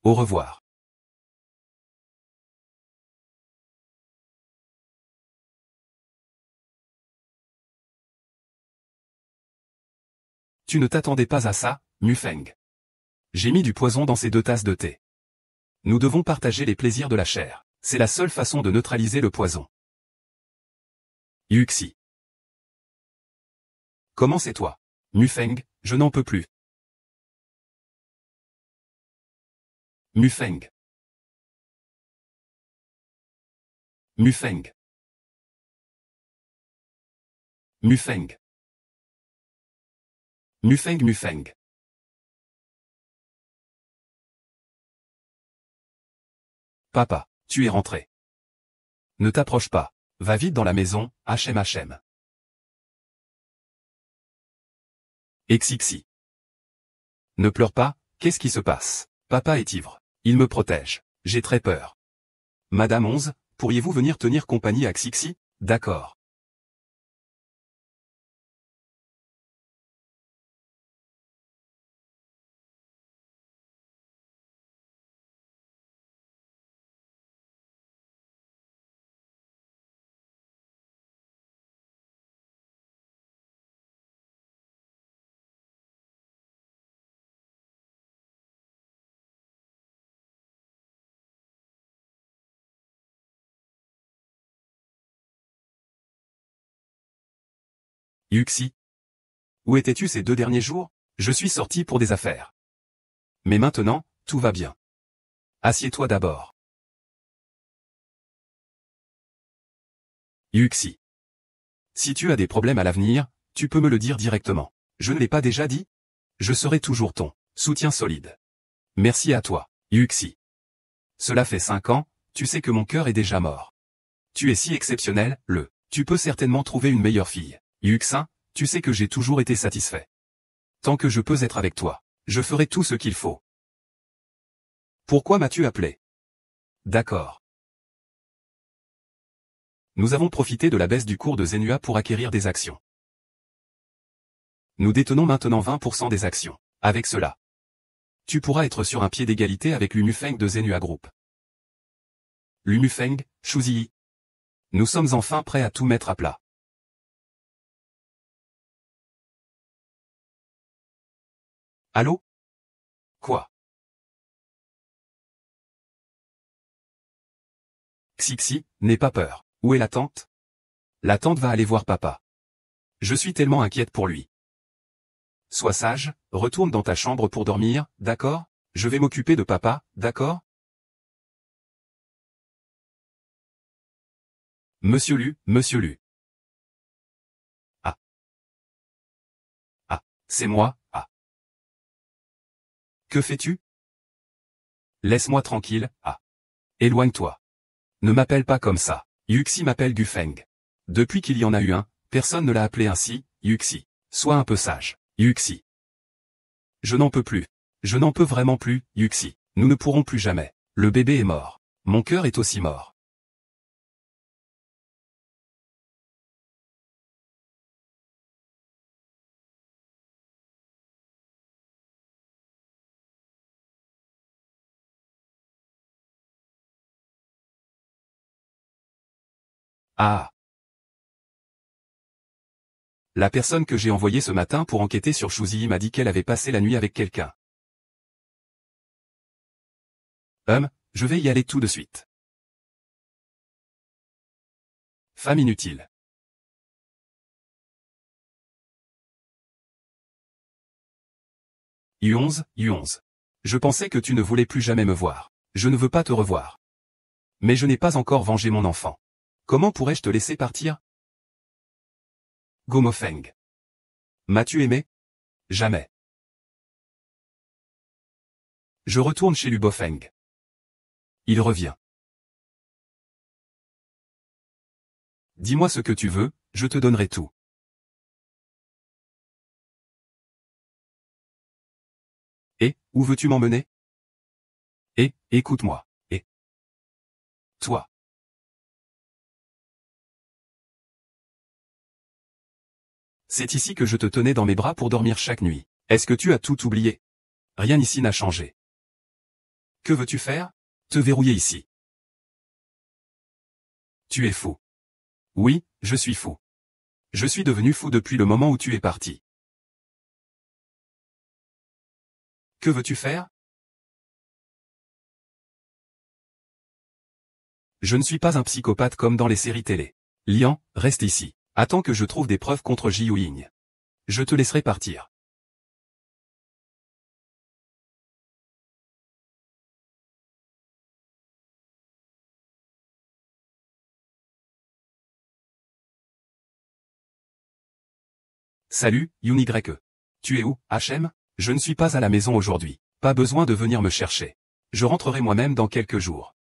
Au revoir. Tu ne t'attendais pas à ça, Mufeng. J'ai mis du poison dans ces 2 tasses de thé. Nous devons partager les plaisirs de la chair. C'est la seule façon de neutraliser le poison. Yuxi. Comment c'est toi? Mufeng, je n'en peux plus. Mufeng. Mufeng. Mufeng. Mufeng Mufeng. Papa, tu es rentré. Ne t'approche pas. Va vite dans la maison, Hachem. Exixi. Ne pleure pas, qu'est-ce qui se passe? Papa est ivre. Il me protège. J'ai très peur. Madame 11, pourriez-vous venir tenir compagnie à Xixi? D'accord. Yuxi. Où étais-tu ces 2 derniers jours? Je suis sorti pour des affaires. Mais maintenant, tout va bien. Assieds-toi d'abord. Yuxi. Si tu as des problèmes à l'avenir, tu peux me le dire directement. Je ne l'ai pas déjà dit? Je serai toujours ton soutien solide. Merci à toi, Yuxi. Cela fait 5 ans, tu sais que mon cœur est déjà mort. Tu es si exceptionnel, tu peux certainement trouver une meilleure fille. Yuxin, tu sais que j'ai toujours été satisfait. Tant que je peux être avec toi, Je ferai tout ce qu'il faut. Pourquoi m'as-tu appelé? D'accord. Nous avons profité de la baisse du cours de Zenua pour acquérir des actions. Nous détenons maintenant 20% des actions. Avec cela, tu pourras être sur un pied d'égalité avec l'Umufeng de Zenua Group. L'Umufeng, Shuziyi. Nous sommes enfin prêts à tout mettre à plat. Allô? Quoi? Xixi, n'aie pas peur. Où est la tante? La tante va aller voir papa. Je suis tellement inquiète pour lui. Sois sage, retourne dans ta chambre pour dormir, d'accord? Je vais m'occuper de papa, d'accord? Monsieur Lu. Ah. Ah. C'est moi, ah. Que fais-tu? Laisse-moi tranquille, ah. Éloigne-toi. Ne m'appelle pas comme ça. Yuxi m'appelle Gufeng. Depuis qu'il y en a eu un, personne ne l'a appelé ainsi, Yuxi. Sois un peu sage, Yuxi. Je n'en peux plus. Je n'en peux vraiment plus, Yuxi. Nous ne pourrons plus jamais. Le bébé est mort. Mon cœur est aussi mort. Ah. La personne que j'ai envoyée ce matin pour enquêter sur Shuziyi m'a dit qu'elle avait passé la nuit avec quelqu'un. Je vais y aller tout de suite. Femme inutile. U11. Je pensais que tu ne voulais plus jamais me voir. Je ne veux pas te revoir. Mais je n'ai pas encore vengé mon enfant. Comment pourrais-je te laisser partir? Gomofeng. M'as-tu aimé? Jamais. Je retourne chez Lubofeng. Il revient. Dis-moi ce que tu veux, je te donnerai tout. Et, où veux-tu m'emmener? Et, écoute-moi. Et. Toi. C'est ici que je te tenais dans mes bras pour dormir chaque nuit. Est-ce que tu as tout oublié? Rien ici n'a changé. Que veux-tu faire? Te verrouiller ici. Tu es fou. Oui, je suis fou. Je suis devenu fou depuis le moment où tu es parti. Que veux-tu faire? Je ne suis pas un psychopathe comme dans les séries télé. Lian, reste ici. Attends que je trouve des preuves contre Ji Ying. Je te laisserai partir. Salut, Yunigreke. Tu es où, HM? Je ne suis pas à la maison aujourd'hui. Pas besoin de venir me chercher. Je rentrerai moi-même dans quelques jours.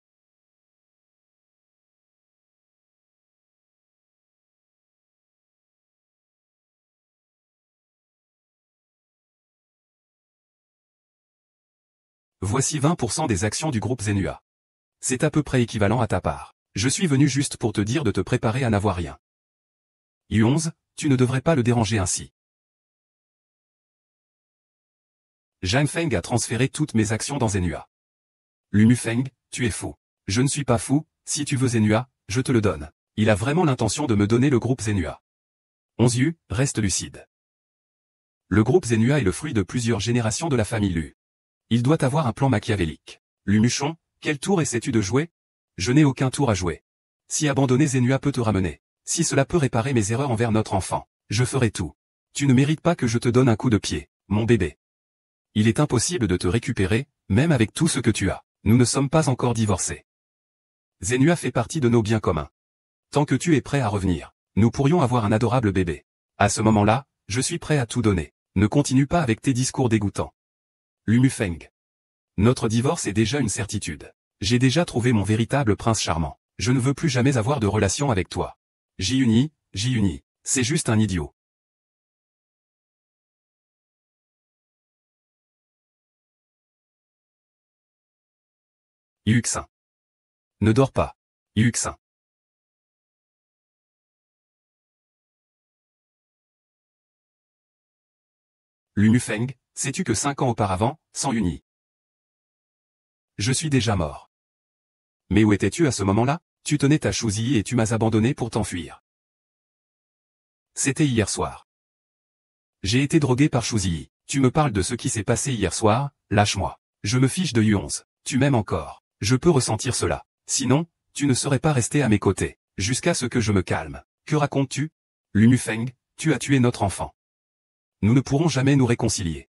Voici 20% des actions du groupe Zenua. C'est à peu près équivalent à ta part. Je suis venu juste pour te dire de te préparer à n'avoir rien. U11, tu ne devrais pas le déranger ainsi. Zhang Feng a transféré toutes mes actions dans Zenua. Lumufeng, tu es fou. Je ne suis pas fou, si tu veux Zenua, je te le donne. Il a vraiment l'intention de me donner le groupe Zenua. 11 Yu, reste lucide. Le groupe Zenua est le fruit de plusieurs générations de la famille Lu. Il doit avoir un plan machiavélique. Lumuchon, quel tour essaies-tu de jouer? Je n'ai aucun tour à jouer. Si abandonner Zenua peut te ramener, si cela peut réparer mes erreurs envers notre enfant, je ferai tout. Tu ne mérites pas que je te donne un coup de pied, mon bébé. Il est impossible de te récupérer, même avec tout ce que tu as. Nous ne sommes pas encore divorcés. Zenua fait partie de nos biens communs. Tant que tu es prêt à revenir, nous pourrions avoir un adorable bébé. À ce moment-là, je suis prêt à tout donner. Ne continue pas avec tes discours dégoûtants. Lumufeng. Notre divorce est déjà une certitude. J'ai déjà trouvé mon véritable prince charmant. Je ne veux plus jamais avoir de relation avec toi. Ji-Uni, c'est juste un idiot. Yuxin. Ne dors pas. Yuxin. Lunufeng, sais-tu que 5 ans auparavant, sans Uni, je suis déjà mort. Mais où étais-tu à ce moment-là? Tu tenais ta Shuzi et tu m'as abandonné pour t'enfuir. C'était hier soir. J'ai été drogué par Shuzi. Tu me parles de ce qui s'est passé hier soir, lâche-moi. Je me fiche de Yuonze. Tu m'aimes encore. Je peux ressentir cela. Sinon, tu ne serais pas resté à mes côtés, jusqu'à ce que je me calme. Que racontes-tu? Lunufeng, tu as tué notre enfant. Nous ne pourrons jamais nous réconcilier.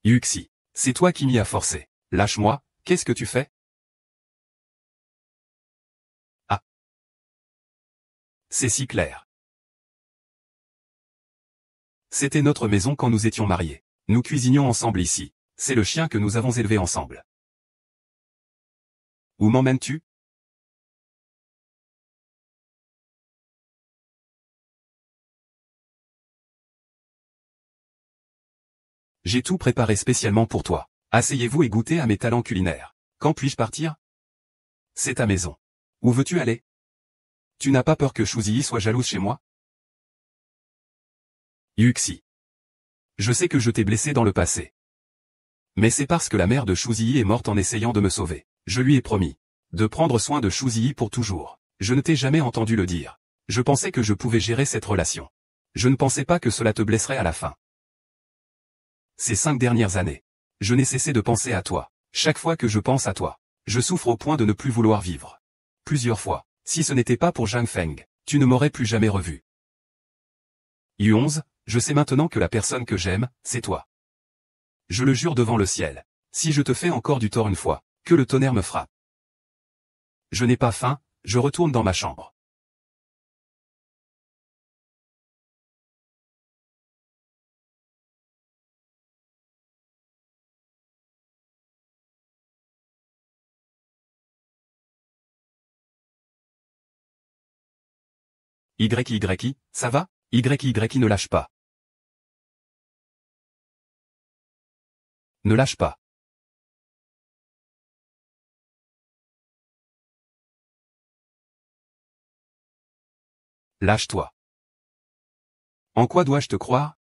Yuxi, c'est toi qui m'y as forcé. Lâche-moi, qu'est-ce que tu fais? Ah. C'est si clair. C'était notre maison quand nous étions mariés. Nous cuisinions ensemble ici. C'est le chien que nous avons élevé ensemble. Où m'emmènes-tu? J'ai tout préparé spécialement pour toi. Asseyez-vous et goûtez à mes talents culinaires. Quand puis-je partir? C'est ta maison. Où veux-tu aller? Tu n'as pas peur que Shuzi soit jalouse chez moi? Yuxi. Je sais que je t'ai blessé dans le passé. Mais c'est parce que la mère de Shuzi est morte en essayant de me sauver. Je lui ai promis de prendre soin de Shuzi pour toujours. Je ne t'ai jamais entendu le dire. Je pensais que je pouvais gérer cette relation. Je ne pensais pas que cela te blesserait à la fin. Ces 5 dernières années, je n'ai cessé de penser à toi. Chaque fois que je pense à toi, je souffre au point de ne plus vouloir vivre. Plusieurs fois, si ce n'était pas pour Zhang Feng, tu ne m'aurais plus jamais revu. Yuonze, je sais maintenant que la personne que j'aime, c'est toi. Je le jure devant le ciel. Si je te fais encore du tort une fois, que le tonnerre me frappe. Je n'ai pas faim, je retourne dans ma chambre. YY, ça va? YY ne lâche pas. Ne lâche pas. Lâche-toi. En quoi dois-je te croire?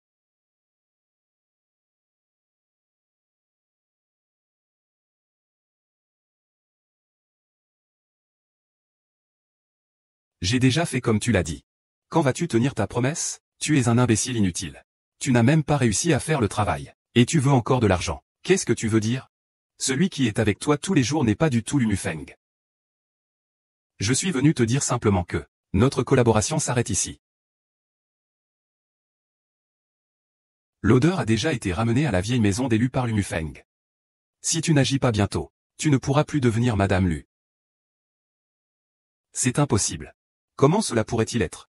J'ai déjà fait comme tu l'as dit. Quand vas-tu tenir ta promesse? Tu es un imbécile inutile. Tu n'as même pas réussi à faire le travail. Et tu veux encore de l'argent. Qu'est-ce que tu veux dire? Celui qui est avec toi tous les jours n'est pas du tout Lunufeng. Je suis venu te dire simplement que notre collaboration s'arrête ici. L'odeur a déjà été ramenée à la vieille maison d'élus par Lunufeng. Si tu n'agis pas bientôt, tu ne pourras plus devenir Madame Lu. C'est impossible. Comment cela pourrait-il être?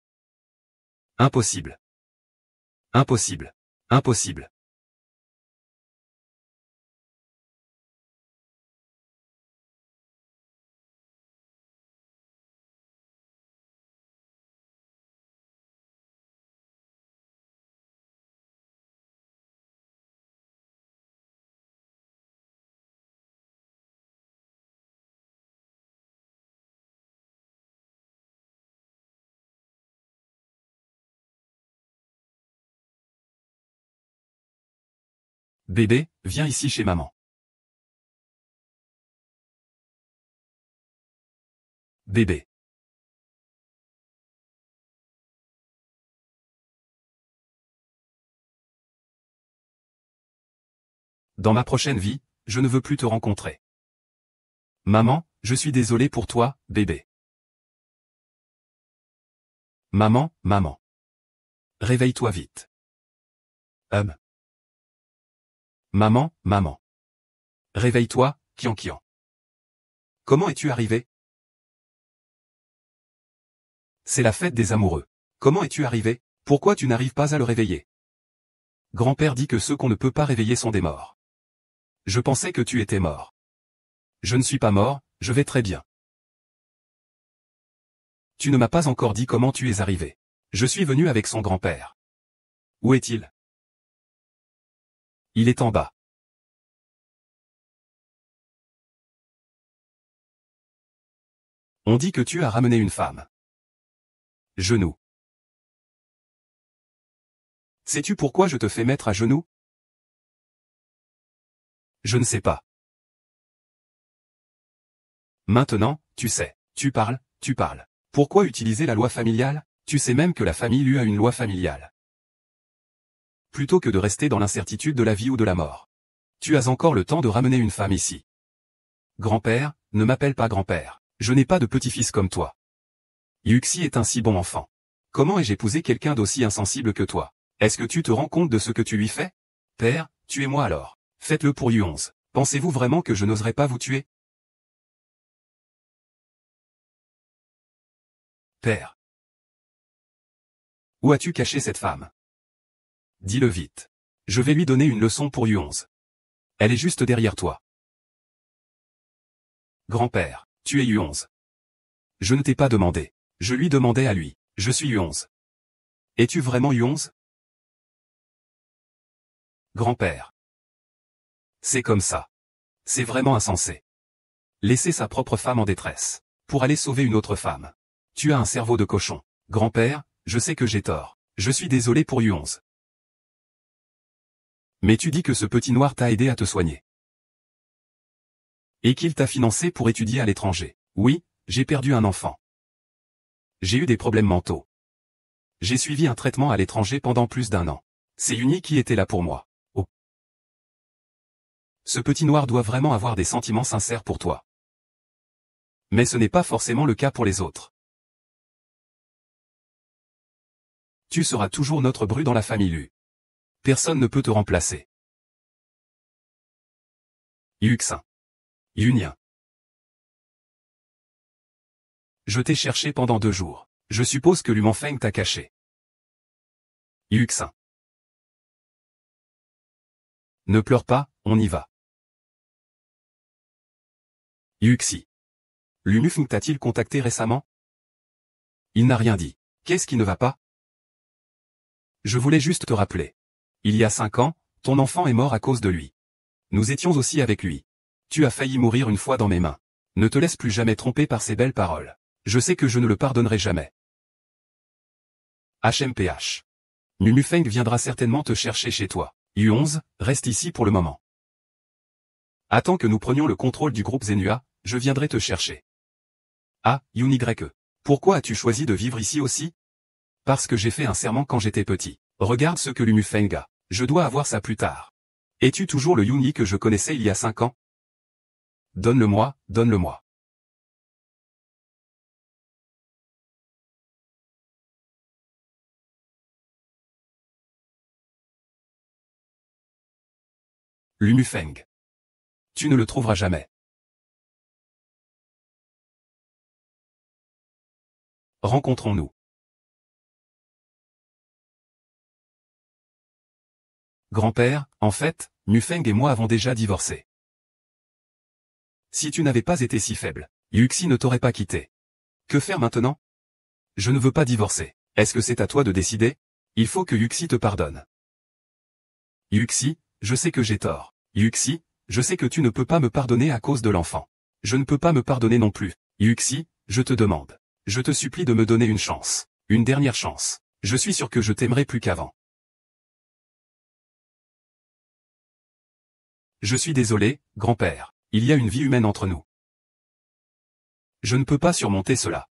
Impossible. Impossible. Impossible. Bébé, viens ici chez maman. Bébé. Dans ma prochaine vie, je ne veux plus te rencontrer. Maman, je suis désolé pour toi, bébé. Maman, maman. Réveille-toi vite. Maman, maman. Réveille-toi, Kian. Comment es-tu arrivé? C'est la fête des amoureux. Comment es-tu arrivé? Pourquoi tu n'arrives pas à le réveiller? Grand-père dit que ceux qu'on ne peut pas réveiller sont des morts. Je pensais que tu étais mort. Je ne suis pas mort, je vais très bien. Tu ne m'as pas encore dit comment tu es arrivé. Je suis venu avec son grand-père. Où est-il? Il est en bas. On dit que tu as ramené une femme. Genoux. Sais-tu pourquoi je te fais mettre à genoux? Je ne sais pas. Maintenant, tu sais. Tu parles, tu parles. Pourquoi utiliser la loi familiale? Tu sais même que la famille lui a une loi familiale. Plutôt que de rester dans l'incertitude de la vie ou de la mort. Tu as encore le temps de ramener une femme ici. Grand-père, ne m'appelle pas grand-père. Je n'ai pas de petit-fils comme toi. Yuxi est un si bon enfant. Comment ai-je épousé quelqu'un d'aussi insensible que toi? Est-ce que tu te rends compte de ce que tu lui fais? Père, tuez-moi alors. Faites-le pour Yu11. Pensez-vous vraiment que je n'oserais pas vous tuer? Père. Où as-tu caché cette femme? Dis-le vite. Je vais lui donner une leçon pour Yu11. Elle est juste derrière toi. Grand-père, tu es Yu11. Je ne t'ai pas demandé. Je lui demandais à lui. Je suis Yu11. Es-tu vraiment Yu11? Grand-père. C'est comme ça. C'est vraiment insensé. Laisser sa propre femme en détresse. Pour aller sauver une autre femme. Tu as un cerveau de cochon. Grand-père, je sais que j'ai tort. Je suis désolé pour Yu11. Mais tu dis que ce petit noir t'a aidé à te soigner. Et qu'il t'a financé pour étudier à l'étranger. Oui, j'ai perdu un enfant. J'ai eu des problèmes mentaux. J'ai suivi un traitement à l'étranger pendant plus d'1 an. C'est Uni qui était là pour moi. Oh. Ce petit noir doit vraiment avoir des sentiments sincères pour toi. Mais ce n'est pas forcément le cas pour les autres. Tu seras toujours notre bru dans la famille Lu. Personne ne peut te remplacer. Yuxin. Yunien. Je t'ai cherché pendant 2 jours. Je suppose que Lumenfeng t'a caché. Yuxin. Ne pleure pas, on y va. Yuxi. Lumufeng t'a-t-il contacté récemment? Il n'a rien dit. Qu'est-ce qui ne va pas? Je voulais juste te rappeler. Il y a 5 ans, ton enfant est mort à cause de lui. Nous étions aussi avec lui. Tu as failli mourir une fois dans mes mains. Ne te laisse plus jamais tromper par ces belles paroles. Je sais que je ne le pardonnerai jamais. HMPH. Lumufeng viendra certainement te chercher chez toi. Yu11, reste ici pour le moment. Attends que nous prenions le contrôle du groupe Zenua, je viendrai te chercher. Ah, Yunye. Pourquoi as-tu choisi de vivre ici aussi? Parce que j'ai fait un serment quand j'étais petit. Regarde ce que Lumufeng a. Je dois avoir ça plus tard. Es-tu toujours le Yunye que je connaissais il y a 5 ans? Donne-le-moi, donne-le-moi. Lumufeng. Tu ne le trouveras jamais. Rencontrons-nous. Grand-père, en fait, Mufeng et moi avons déjà divorcé. Si tu n'avais pas été si faible, Yuxi ne t'aurait pas quitté. Que faire maintenant? Je ne veux pas divorcer. Est-ce que c'est à toi de décider? Il faut que Yuxi te pardonne. Yuxi, je sais que j'ai tort. Yuxi, je sais que tu ne peux pas me pardonner à cause de l'enfant. Je ne peux pas me pardonner non plus. Yuxi, je te demande. Je te supplie de me donner une chance. Une dernière chance. Je suis sûr que je t'aimerai plus qu'avant. Je suis désolé, grand-père. Il y a une vie humaine entre nous. Je ne peux pas surmonter cela.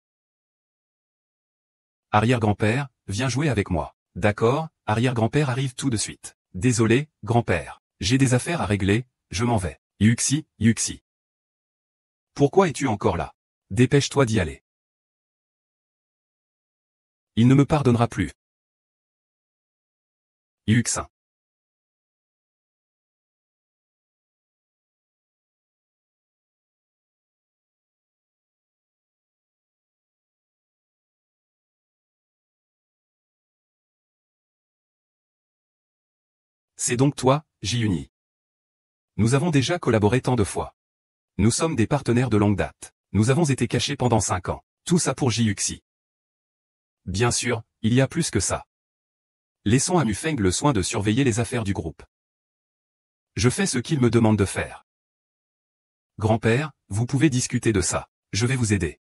Arrière-grand-père, viens jouer avec moi. D'accord, arrière-grand-père arrive tout de suite. Désolé, grand-père. J'ai des affaires à régler, je m'en vais. Yuxi, Yuxi. Pourquoi es-tu encore là? Dépêche-toi d'y aller. Il ne me pardonnera plus. Yuxin. C'est donc toi, Ji-Uni. Nous avons déjà collaboré tant de fois. Nous sommes des partenaires de longue date. Nous avons été cachés pendant 5 ans. Tout ça pour Ji-Yuxi. Bien sûr, il y a plus que ça. Laissons à Mufeng le soin de surveiller les affaires du groupe. Je fais ce qu'il me demande de faire. Grand-père, vous pouvez discuter de ça. Je vais vous aider.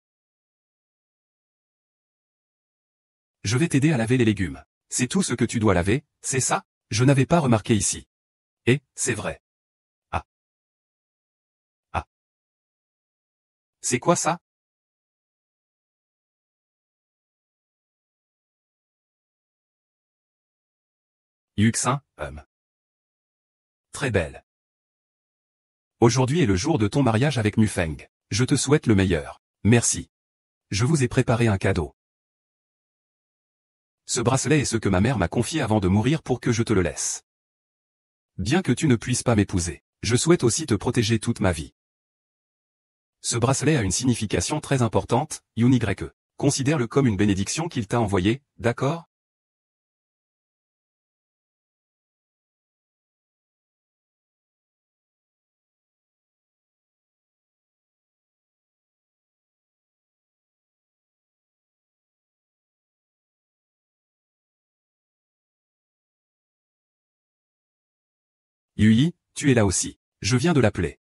Je vais t'aider à laver les légumes. C'est tout ce que tu dois laver, c'est ça? Je n'avais pas remarqué ici. Et, c'est vrai. Ah. Ah. C'est quoi ça? Yuxin, Très belle. Aujourd'hui est le jour de ton mariage avec Mufeng. Je te souhaite le meilleur. Merci. Je vous ai préparé un cadeau. Ce bracelet est ce que ma mère m'a confié avant de mourir pour que je te le laisse. Bien que tu ne puisses pas m'épouser, je souhaite aussi te protéger toute ma vie. Ce bracelet a une signification très importante, Yuny. Considère-le comme une bénédiction qu'il t'a envoyée, d'accord? Yui, tu es là aussi. Je viens de l'appeler.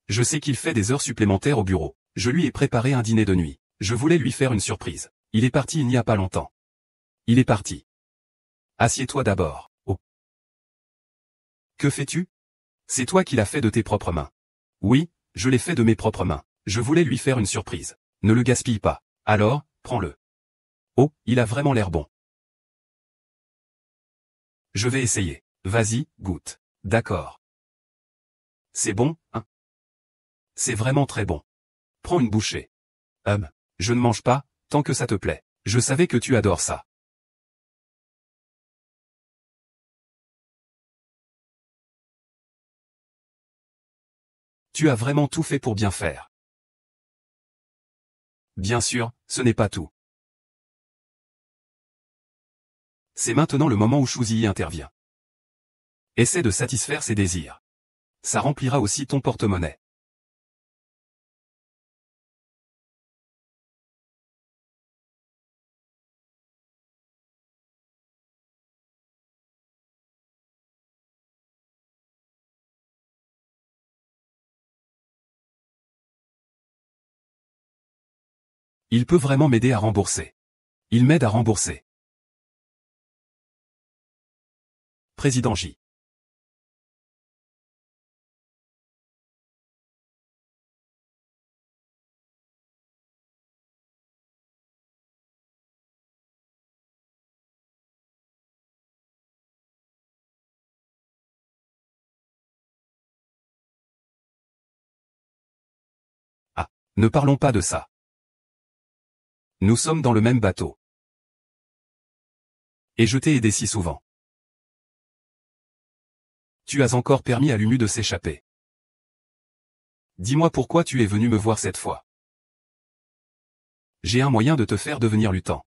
Je sais qu'il fait des heures supplémentaires au bureau. Je lui ai préparé un dîner de nuit. Je voulais lui faire une surprise. Il est parti il n'y a pas longtemps. Il est parti. Assieds-toi d'abord. Oh. Que fais-tu? C'est toi qui l'as fait de tes propres mains. Oui, je l'ai fait de mes propres mains. Je voulais lui faire une surprise. Ne le gaspille pas. Alors, prends-le. Oh, il a vraiment l'air bon. Je vais essayer. Vas-y, goûte. D'accord. C'est bon, hein? C'est vraiment très bon. Prends une bouchée. Je ne mange pas, tant que ça te plaît. Je savais que tu adores ça. Tu as vraiment tout fait pour bien faire. Bien sûr, ce n'est pas tout. C'est maintenant le moment où Shuzi intervient. Essaie de satisfaire ses désirs. Ça remplira aussi ton porte-monnaie. Il peut vraiment m'aider à rembourser. Il m'aide à rembourser. Président J. Ah, ne parlons pas de ça. Nous sommes dans le même bateau. Et je t'ai aidé si souvent. Tu as encore permis à Lumu de s'échapper. Dis-moi pourquoi tu es venu me voir cette fois. J'ai un moyen de te faire devenir lutant.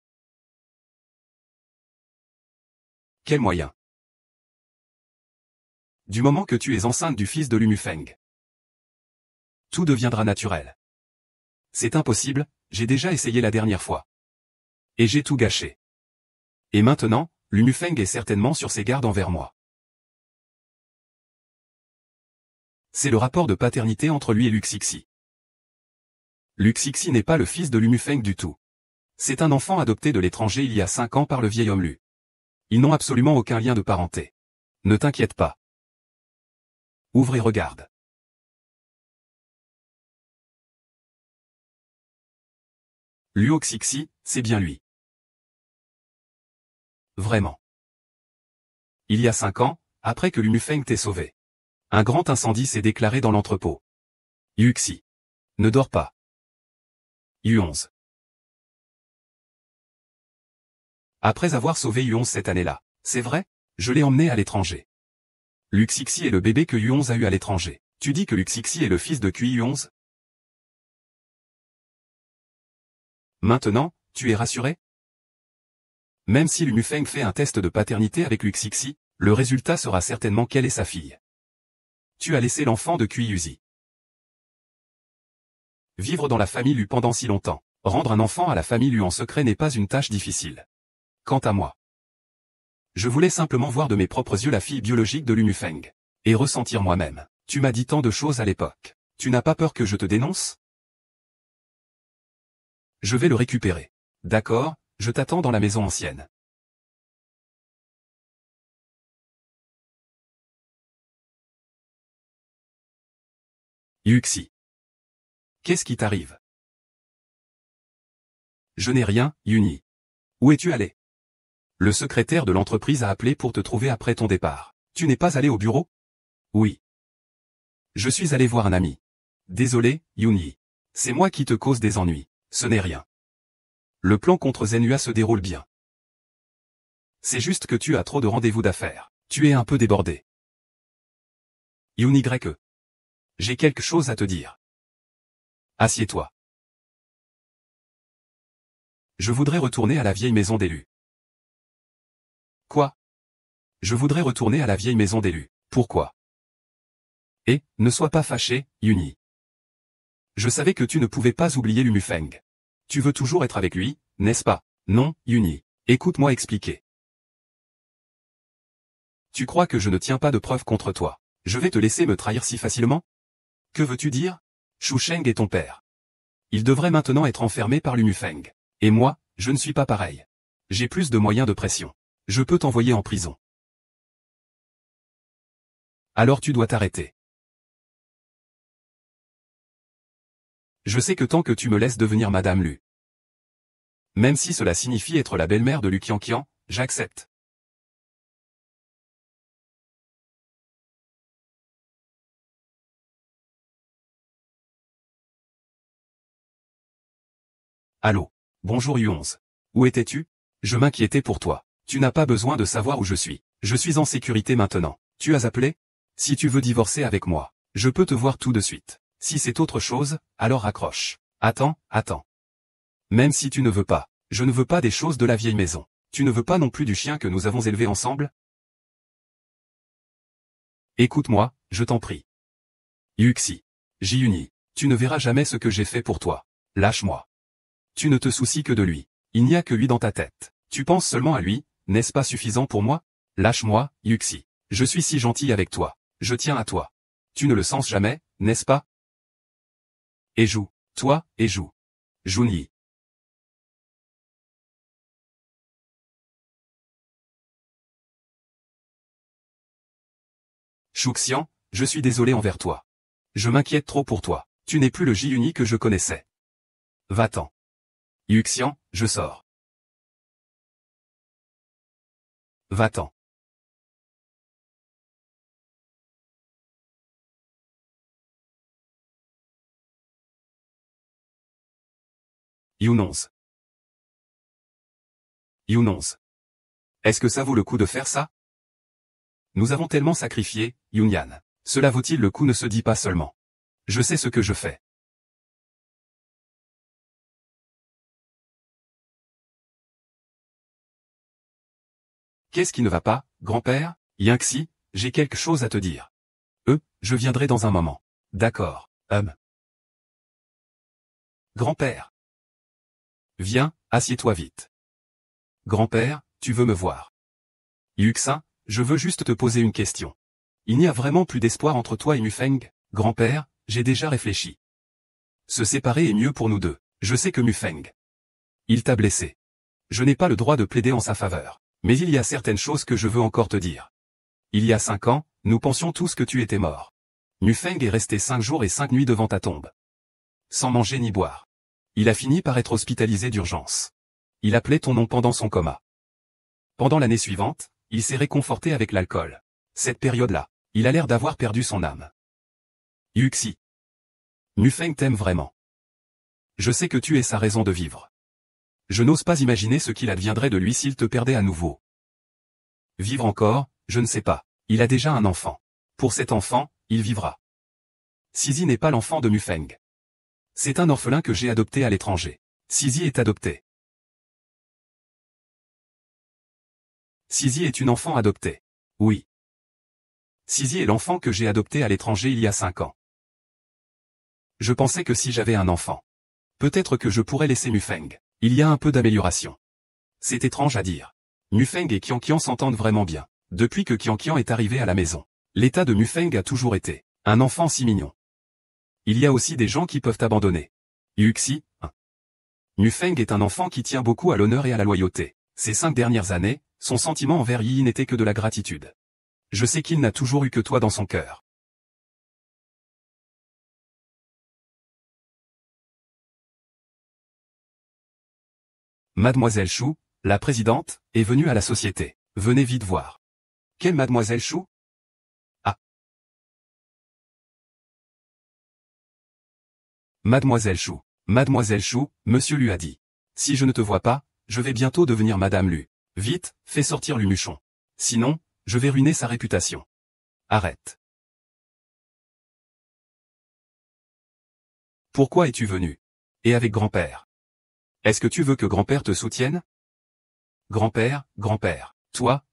Quel moyen? Du moment que tu es enceinte du fils de Lumufeng. Tout deviendra naturel. C'est impossible, j'ai déjà essayé la dernière fois. Et j'ai tout gâché. Et maintenant, Lumufeng est certainement sur ses gardes envers moi. C'est le rapport de paternité entre lui et Luxixi. Luxixi n'est pas le fils de Lumufeng du tout. C'est un enfant adopté de l'étranger il y a 5 ans par le vieil homme Lu. Ils n'ont absolument aucun lien de parenté. Ne t'inquiète pas. Ouvre et regarde. Luo Xixi, c'est bien lui. Vraiment. Il y a 5 ans, après que Lumufeng t'ait sauvé. Un grand incendie s'est déclaré dans l'entrepôt. Yuxi. Ne dors pas. U11. Après avoir sauvé U11 cette année-là, c'est vrai, je l'ai emmené à l'étranger. Luxixi est le bébé que U11 a eu à l'étranger. Tu dis que Luxixi est le fils de QI U11? Maintenant, tu es rassuré? Même si Lumufeng fait un test de paternité avec Luxixi, le résultat sera certainement qu'elle est sa fille. Tu as laissé l'enfant de QI Uzi vivre dans la famille Lu pendant si longtemps. Rendre un enfant à la famille Lu en secret n'est pas une tâche difficile. Quant à moi, je voulais simplement voir de mes propres yeux la fille biologique de Lumufeng. Et ressentir moi-même. Tu m'as dit tant de choses à l'époque. Tu n'as pas peur que je te dénonce? Je vais le récupérer. D'accord, Je t'attends dans la maison ancienne. Yuxi. Qu'est-ce qui t'arrive? Je n'ai rien, Yuni. Où es-tu allé? Le secrétaire de l'entreprise a appelé pour te trouver après ton départ. Tu n'es pas allé au bureau? Oui. Je suis allé voir un ami. Désolé, Yuni. C'est moi qui te cause des ennuis. Ce n'est rien. Le plan contre Zenua se déroule bien. C'est juste que tu as trop de rendez-vous d'affaires. Tu es un peu débordé. Yuni. J'ai quelque chose à te dire. Assieds-toi. Je voudrais retourner à la vieille maison d'élus. Quoi? Je voudrais retourner à la vieille maison d'élus. Pourquoi? Et, ne sois pas fâché, Yuni. Je savais que tu ne pouvais pas oublier Lumufeng. Tu veux toujours être avec lui, n'est-ce pas? Non, Yuni. Écoute-moi expliquer. Tu crois que je ne tiens pas de preuves contre toi? Je vais te laisser me trahir si facilement? Que veux-tu dire? Shu Sheng est ton père. Il devrait maintenant être enfermé par Lumufeng. Et moi, je ne suis pas pareil. J'ai plus de moyens de pression. Je peux t'envoyer en prison. Alors tu dois t'arrêter. Je sais que tant que tu me laisses devenir Madame Lu. Même si cela signifie être la belle-mère de Lu Qianqian, j'accepte. Allô. Bonjour Yu11. Où étais-tu? Je m'inquiétais pour toi. Tu n'as pas besoin de savoir où je suis. Je suis en sécurité maintenant. Tu as appelé? Si tu veux divorcer avec moi, je peux te voir tout de suite. Si c'est autre chose, alors raccroche. Attends. Même si tu ne veux pas, je ne veux pas des choses de la vieille maison. Tu ne veux pas non plus du chien que nous avons élevé ensemble? Écoute-moi, je t'en prie. Yuxi. Ji-Uni. Tu ne verras jamais ce que j'ai fait pour toi. Lâche-moi. Tu ne te soucies que de lui. Il n'y a que lui dans ta tête. Tu penses seulement à lui, n'est-ce pas suffisant pour moi? Lâche-moi, Yuxi. Je suis si gentil avec toi. Je tiens à toi. Tu ne le sens jamais, n'est-ce pas? Et joue. Toi, et joue. Junyi. Shuxian, je suis désolé envers toi. Je m'inquiète trop pour toi. Tu n'es plus le Ji-Uni que je connaissais. Va-t'en. Yuxian, je sors. Va-t'en. Yu11. Yu11. Est-ce que ça vaut le coup de faire ça? Nous avons tellement sacrifié, Yunyan. Cela vaut-il le coup ne se dit pas seulement. Je sais ce que je fais. Qu'est-ce qui ne va pas, grand-père? Yinxi, j'ai quelque chose à te dire. Je viendrai dans un moment. D'accord, Grand-père. Viens, assieds-toi vite. Grand-père, tu veux me voir? Yuxin, je veux juste te poser une question. Il n'y a vraiment plus d'espoir entre toi et Mufeng? Grand-père, j'ai déjà réfléchi. Se séparer est mieux pour nous deux. Je sais que Mufeng. Il t'a blessé. Je n'ai pas le droit de plaider en sa faveur. Mais il y a certaines choses que je veux encore te dire. Il y a 5 ans, nous pensions tous que tu étais mort. Mufeng est resté 5 jours et 5 nuits devant ta tombe. Sans manger ni boire. Il a fini par être hospitalisé d'urgence. Il appelait ton nom pendant son coma. Pendant l'année suivante, il s'est réconforté avec l'alcool. Cette période-là, il a l'air d'avoir perdu son âme. Yuxi. Mufeng t'aime vraiment. Je sais que tu es sa raison de vivre. Je n'ose pas imaginer ce qu'il adviendrait de lui s'il te perdait à nouveau. Vivre encore, je ne sais pas. Il a déjà un enfant. Pour cet enfant, il vivra. Sizi n'est pas l'enfant de Mufeng. C'est un orphelin que j'ai adopté à l'étranger. Sizi est adopté. Sizi est une enfant adoptée. Oui. Sizi est l'enfant que j'ai adopté à l'étranger il y a 5 ans. Je pensais que si j'avais un enfant, peut-être que je pourrais laisser Mufeng. Il y a un peu d'amélioration. C'est étrange à dire. Mufeng et Qianqian s'entendent vraiment bien. Depuis que Qianqian est arrivé à la maison, l'état de Mufeng a toujours été un enfant si mignon. Il y a aussi des gens qui peuvent abandonner. Yuxi, Mufeng est un enfant qui tient beaucoup à l'honneur et à la loyauté. Ces 5 dernières années, son sentiment envers Yi n'était que de la gratitude. Je sais qu'il n'a toujours eu que toi dans son cœur. Mademoiselle Chou, la présidente, est venue à la société. Venez vite voir. Quelle Mademoiselle Chou? Ah. Mademoiselle Chou. Mademoiselle Chou, monsieur lui a dit. Si je ne te vois pas, je vais bientôt devenir Madame Lu. Vite, fais sortir Lumuchon. Sinon, je vais ruiner sa réputation. Arrête. Pourquoi es-tu venu? Et avec grand-père? Est-ce que tu veux que grand-père te soutienne? Grand-père, grand-père, toi.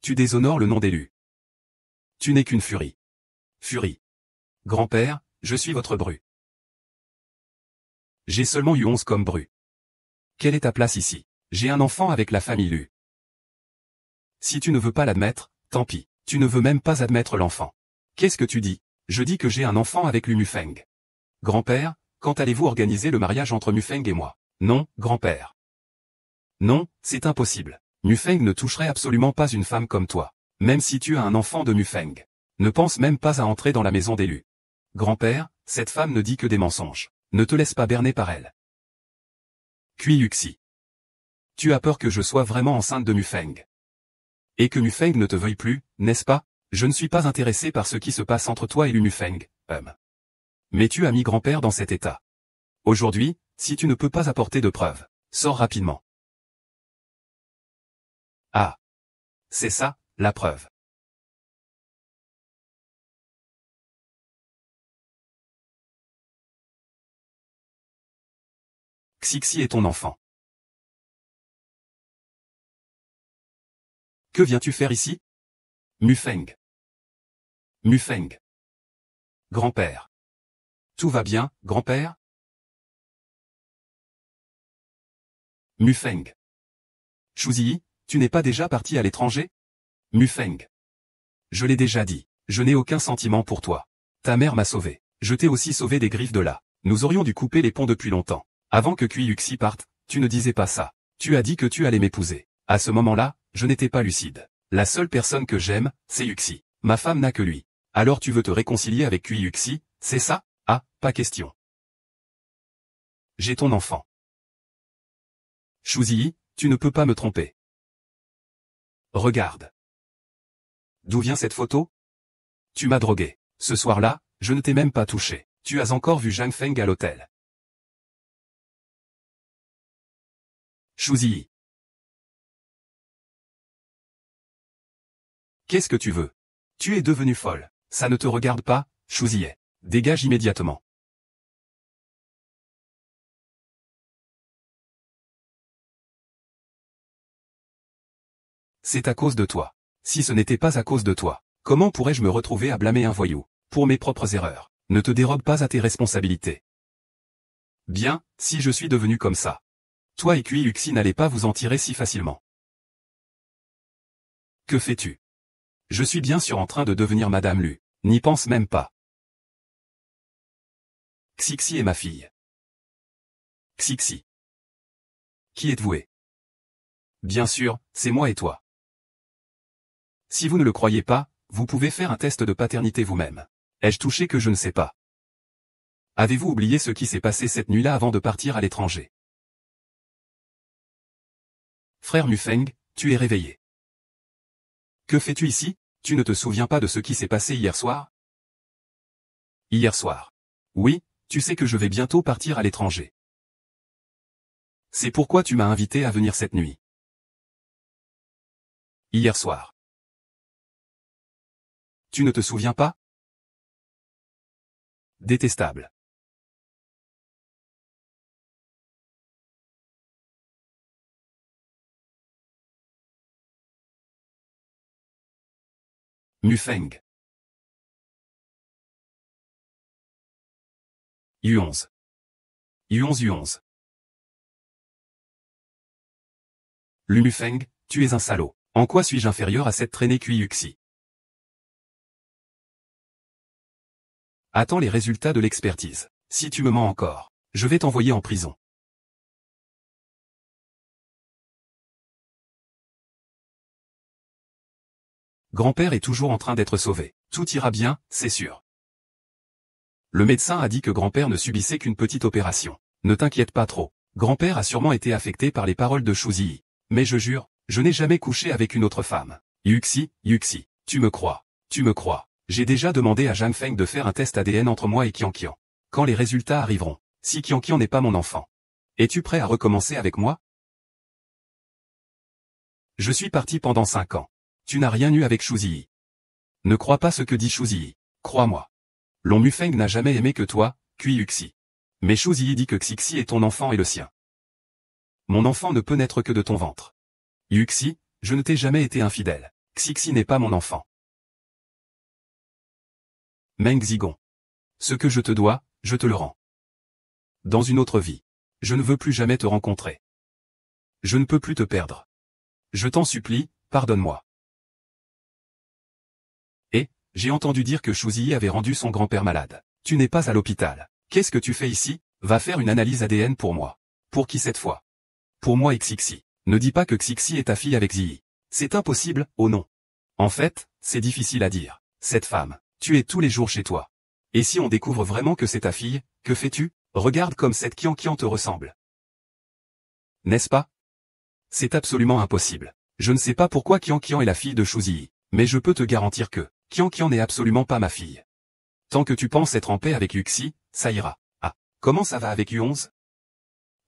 Tu déshonores le nom d'élu. Tu n'es qu'une furie. Furie. Grand-père, je suis votre bru. J'ai seulement eu 11 comme bru. Quelle est ta place ici? J'ai un enfant avec la famille Lu. Si tu ne veux pas l'admettre, tant pis. Tu ne veux même pas admettre l'enfant. Qu'est-ce que tu dis? Je dis que j'ai un enfant avec Lu Mufeng. Grand-père, quand allez-vous organiser le mariage entre Mufeng et moi? Non, grand-père. Non, c'est impossible. Mufeng ne toucherait absolument pas une femme comme toi. Même si tu as un enfant de Mufeng. Ne pense même pas à entrer dans la maison d'élu. Grand-père, cette femme ne dit que des mensonges. Ne te laisse pas berner par elle. Kui Yuxi. Tu as peur que je sois vraiment enceinte de Mufeng. Et que Mufeng ne te veuille plus, n'est-ce pas? Je ne suis pas intéressé par ce qui se passe entre toi et Lu Mufeng, Mais tu as mis grand-père dans cet état. Aujourd'hui, si tu ne peux pas apporter de preuves, sors rapidement. Ah. C'est ça, la preuve. Xixi est ton enfant. Que viens-tu faire ici? Mufeng. Mufeng. Grand-père. Tout va bien, grand-père? Mufeng. Shuzi, tu n'es pas déjà parti à l'étranger? Mufeng. Je l'ai déjà dit, je n'ai aucun sentiment pour toi. Ta mère m'a sauvé. Je t'ai aussi sauvé des griffes de là. Nous aurions dû couper les ponts depuis longtemps. Avant que Kui Yuxi parte, tu ne disais pas ça. Tu as dit que tu allais m'épouser. À ce moment-là, je n'étais pas lucide. La seule personne que j'aime, c'est Yuxi. Ma femme n'a que lui. Alors tu veux te réconcilier avec Kui Yuxi, c'est ça? Ah, pas question. J'ai ton enfant. Shuzi, tu ne peux pas me tromper. Regarde. D'où vient cette photo? Tu m'as drogué. Ce soir-là, je ne t'ai même pas touché. Tu as encore vu Zhang Feng à l'hôtel. Shuzi. Qu'est-ce que tu veux? Tu es devenue folle. Ça ne te regarde pas, Shuzi. Dégage immédiatement. C'est à cause de toi. Si ce n'était pas à cause de toi, comment pourrais-je me retrouver à blâmer un voyou? Pour mes propres erreurs. Ne te dérobe pas à tes responsabilités. Bien, si je suis devenu comme ça. Toi et Kui Yuxi n'allez pas vous en tirer si facilement. Que fais-tu? Je suis bien sûr en train de devenir Madame Lu. N'y pense même pas. Xixi est ma fille. Xixi. Qui êtes-vous? Bien sûr, c'est moi et toi. Si vous ne le croyez pas, vous pouvez faire un test de paternité vous-même. Ai-je touché que je ne sais pas? Avez-vous oublié ce qui s'est passé cette nuit-là avant de partir à l'étranger? Frère Mufeng, tu es réveillé. Que fais-tu ici? Tu ne te souviens pas de ce qui s'est passé hier soir? Hier soir. Oui, tu sais que je vais bientôt partir à l'étranger. C'est pourquoi tu m'as invité à venir cette nuit. Hier soir. Tu ne te souviens pas? Détestable. Mufeng. U11. U11 U11. Lu Mufeng, tu es un salaud. En quoi suis-je inférieur à cette traînée Kui Yuxi? Attends les résultats de l'expertise. Si tu me mens encore, je vais t'envoyer en prison. Grand-père est toujours en train d'être sauvé. Tout ira bien, c'est sûr. Le médecin a dit que grand-père ne subissait qu'une petite opération. Ne t'inquiète pas trop. Grand-père a sûrement été affecté par les paroles de Shu Ziyi. Mais je jure, je n'ai jamais couché avec une autre femme. Yuxi, tu me crois. Tu me crois. J'ai déjà demandé à Zhang Feng de faire un test ADN entre moi et Qianqian. Quand les résultats arriveront, si Qianqian n'est pas mon enfant, es-tu prêt à recommencer avec moi? Je suis parti pendant 5 ans. Tu n'as rien eu avec Shu Ziyi. Ne crois pas ce que dit Shu Ziyi. Crois-moi. Long Mufeng n'a jamais aimé que toi, Kui Yuxi. Mais Shu Ziyi dit que Xixi est ton enfant et le sien. Mon enfant ne peut naître que de ton ventre. Yuxi, je ne t'ai jamais été infidèle. Xixi n'est pas mon enfant. Meng Zigon. Ce que je te dois, je te le rends. Dans une autre vie. Je ne veux plus jamais te rencontrer. Je ne peux plus te perdre. Je t'en supplie, pardonne-moi. Et, j'ai entendu dire que Shu Ziyi avait rendu son grand-père malade. Tu n'es pas à l'hôpital. Qu'est-ce que tu fais ici? Va faire une analyse ADN pour moi. Pour qui cette fois? Pour moi et Xixi. Ne dis pas que Xixi est ta fille avec Ziyi. C'est impossible, oh non. En fait, c'est difficile à dire. Cette femme, tu es tous les jours chez toi. Et si on découvre vraiment que c'est ta fille, que fais-tu? Regarde comme cette Qianqian te ressemble. N'est-ce pas? C'est absolument impossible. Je ne sais pas pourquoi Qianqian est la fille de Shu Ziyi, mais je peux te garantir que Qianqian n'est absolument pas ma fille. Tant que tu penses être en paix avec Yuxi, ça ira. Ah, comment ça va avec Yu11?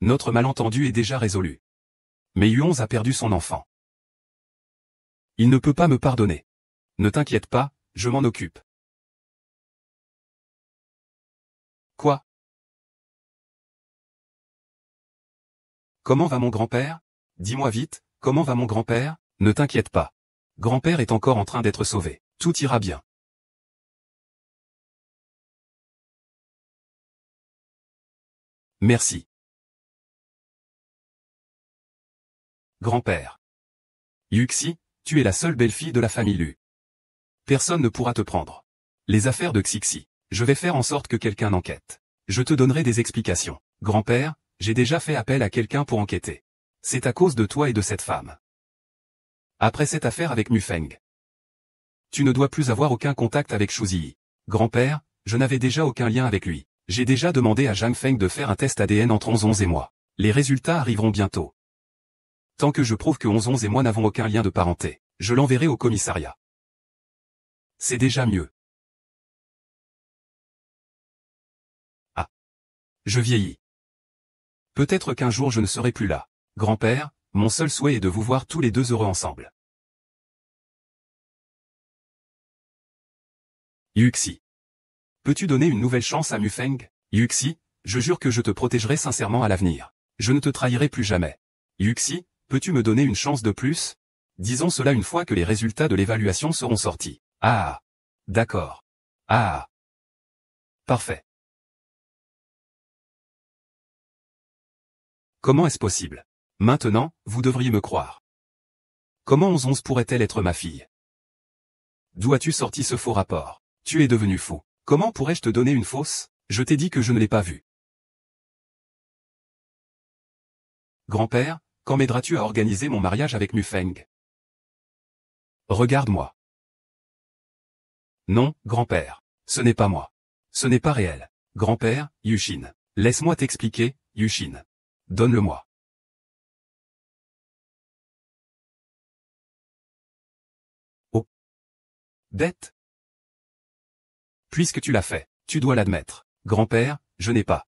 Notre malentendu est déjà résolu. Mais Yu11 a perdu son enfant. Il ne peut pas me pardonner. Ne t'inquiète pas, je m'en occupe. Quoi? Comment va mon grand-père? Dis-moi vite, comment va mon grand-père? Ne t'inquiète pas. Grand-père est encore en train d'être sauvé. Tout ira bien. Merci. Grand-père. Yuxi, tu es la seule belle-fille de la famille Lu. Personne ne pourra te prendre. Les affaires de Xixi, je vais faire en sorte que quelqu'un enquête. Je te donnerai des explications. Grand-père, j'ai déjà fait appel à quelqu'un pour enquêter. C'est à cause de toi et de cette femme. Après cette affaire avec Mufeng. Tu ne dois plus avoir aucun contact avec Shu Ziyi. Grand-père, je n'avais déjà aucun lien avec lui. J'ai déjà demandé à Zhang Feng de faire un test ADN entre 11 et moi. Les résultats arriveront bientôt. Tant que je prouve que 11 et moi n'avons aucun lien de parenté, je l'enverrai au commissariat. C'est déjà mieux. Ah. Je vieillis. Peut-être qu'un jour je ne serai plus là. Grand-père, mon seul souhait est de vous voir tous les deux heureux ensemble. Yuxi. Peux-tu donner une nouvelle chance à Mufeng? Yuxi, je jure que je te protégerai sincèrement à l'avenir. Je ne te trahirai plus jamais. Yuxi, peux-tu me donner une chance de plus? Disons cela une fois que les résultats de l'évaluation seront sortis. Ah. D'accord. Ah. Parfait. Comment est-ce possible? Maintenant, vous devriez me croire. Comment 11 pourrait-elle être ma fille? D'où as-tu sorti ce faux rapport? Tu es devenu fou. Comment pourrais-je te donner une fausse? Je t'ai dit que je ne l'ai pas vue. Grand-père, quand m'aideras-tu à organiser mon mariage avec Mufeng? Regarde-moi. Non, grand-père. Ce n'est pas moi. Ce n'est pas réel. Grand-père, Yushin. Laisse-moi t'expliquer, Yushin. Donne-le-moi. Oh. Bête. Puisque tu l'as fait, tu dois l'admettre. Grand-père, je n'ai pas.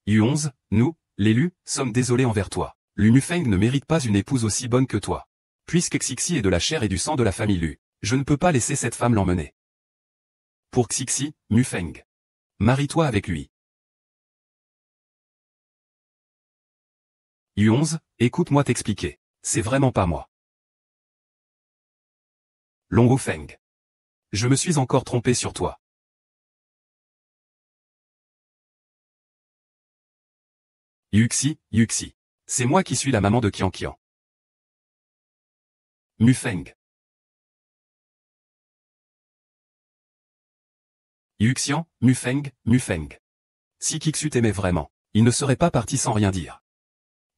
Yu11, nous, les Lu, sommes désolés envers toi. Lu Mufeng ne mérite pas une épouse aussi bonne que toi. Puisque Xixi est de la chair et du sang de la famille Lu, je ne peux pas laisser cette femme l'emmener. Pour Xixi, Mufeng. Marie-toi avec lui. Yu11, écoute-moi t'expliquer. C'est vraiment pas moi. Long Feng. Je me suis encore trompé sur toi. Yuxi, c'est moi qui suis la maman de Qianqian. Mufeng. Yuxian, Mufeng. Si Kixu t'aimait vraiment, il ne serait pas parti sans rien dire.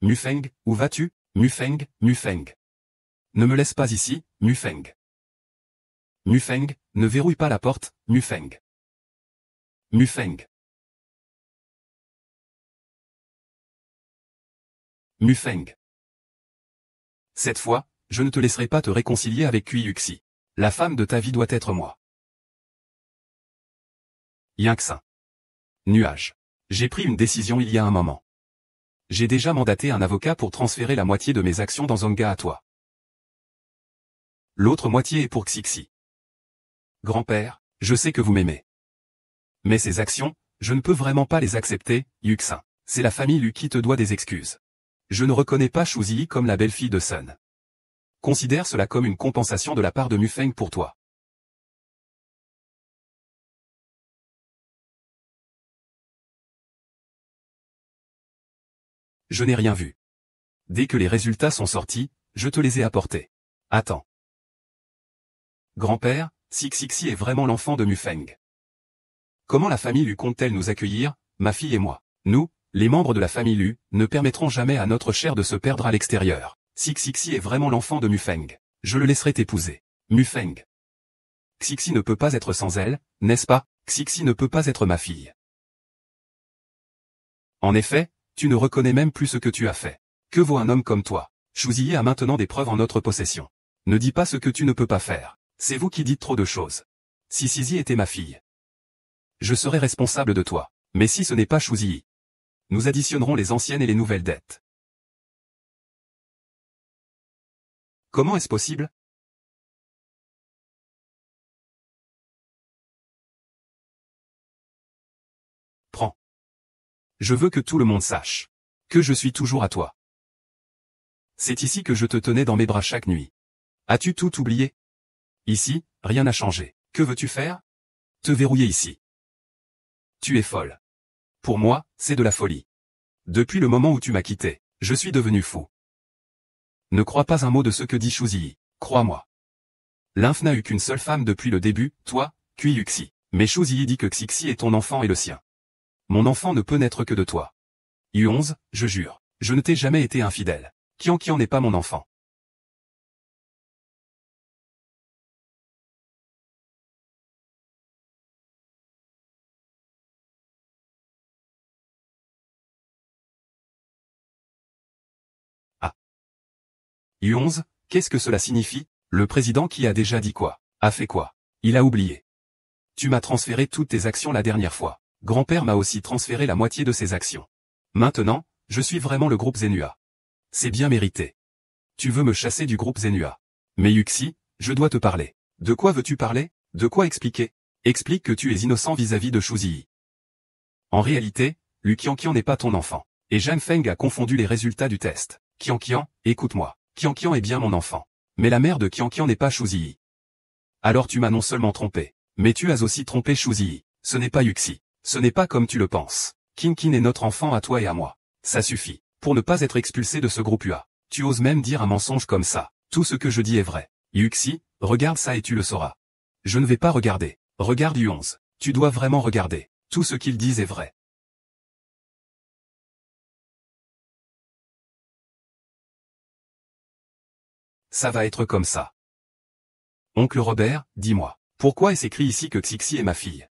Mufeng, où vas-tu? Mufeng. Ne me laisse pas ici, Mufeng. Mufeng, ne verrouille pas la porte, Mufeng. Mufeng. Mufeng. Cette fois, je ne te laisserai pas te réconcilier avec Kui Yuxi. La femme de ta vie doit être moi. Yinxin. Nuage. J'ai pris une décision il y a un moment. J'ai déjà mandaté un avocat pour transférer la moitié de mes actions dans Zonga à toi. L'autre moitié est pour Xixi. Grand-père, je sais que vous m'aimez. Mais ces actions, je ne peux vraiment pas les accepter, Yuxin. C'est la famille Lu qui te doit des excuses. Je ne reconnais pas Shuzi comme la belle-fille de Sun. Considère cela comme une compensation de la part de Mufeng pour toi. Je n'ai rien vu. Dès que les résultats sont sortis, je te les ai apportés. Attends. Grand-père, Xixi est vraiment l'enfant de Mufeng. Comment la famille Lu compte-t-elle nous accueillir, ma fille et moi? Nous, les membres de la famille Lu, ne permettront jamais à notre chair de se perdre à l'extérieur. Xixi est vraiment l'enfant de Mufeng. Je le laisserai t'épouser. Mufeng. Xixi ne peut pas être sans elle, n'est-ce pas? Xixi ne peut pas être ma fille. En effet, tu ne reconnais même plus ce que tu as fait. Que vaut un homme comme toi? Shuzi a maintenant des preuves en notre possession. Ne dis pas ce que tu ne peux pas faire. C'est vous qui dites trop de choses. Si Sizi était ma fille, je serais responsable de toi. Mais si ce n'est pas Shuzi, nous additionnerons les anciennes et les nouvelles dettes. Comment est-ce possible? Prends. Je veux que tout le monde sache que je suis toujours à toi. C'est ici que je te tenais dans mes bras chaque nuit. As-tu tout oublié? Ici, rien n'a changé. Que veux-tu faire? Te verrouiller ici. Tu es folle. Pour moi, c'est de la folie. Depuis le moment où tu m'as quitté, je suis devenu fou. Ne crois pas un mot de ce que dit Shuzi. Crois-moi. Lymph n'a eu qu'une seule femme depuis le début, toi, Kui Yuxi. Mais Shuzi dit que Xixi est ton enfant et le sien. Mon enfant ne peut naître que de toi. U11, je jure, je ne t'ai jamais été infidèle. Qian n'est pas mon enfant. Ah. U11, qu'est-ce que cela signifie? Le président qui a déjà dit quoi? A fait quoi? Il a oublié. Tu m'as transféré toutes tes actions la dernière fois. Grand-père m'a aussi transféré la moitié de ses actions. Maintenant, je suis vraiment le groupe Zenua. C'est bien mérité. Tu veux me chasser du groupe Zenua. Mais Yuxi, je dois te parler. De quoi veux-tu parler? De quoi expliquer? Explique que tu es innocent vis-à-vis de Shuzi. En réalité, Lu Qian n'est pas ton enfant. Et Zhang Feng a confondu les résultats du test. Qian, écoute-moi. Qian est bien mon enfant. Mais la mère de Qian n'est pas Shuzi. Alors tu m'as non seulement trompé, mais tu as aussi trompé Shuzi. Ce n'est pas Yuxi. Ce n'est pas comme tu le penses. Qin est notre enfant à toi et à moi. Ça suffit. Pour ne pas être expulsé de ce groupe UA. Tu oses même dire un mensonge comme ça. Tout ce que je dis est vrai. Yuxi, regarde ça et tu le sauras. Je ne vais pas regarder. Regarde U11. Tu dois vraiment regarder. Tout ce qu'ils disent est vrai. Ça va être comme ça. Oncle Robert, dis-moi. Pourquoi est-ce écrit ici que Xixi est ma fille?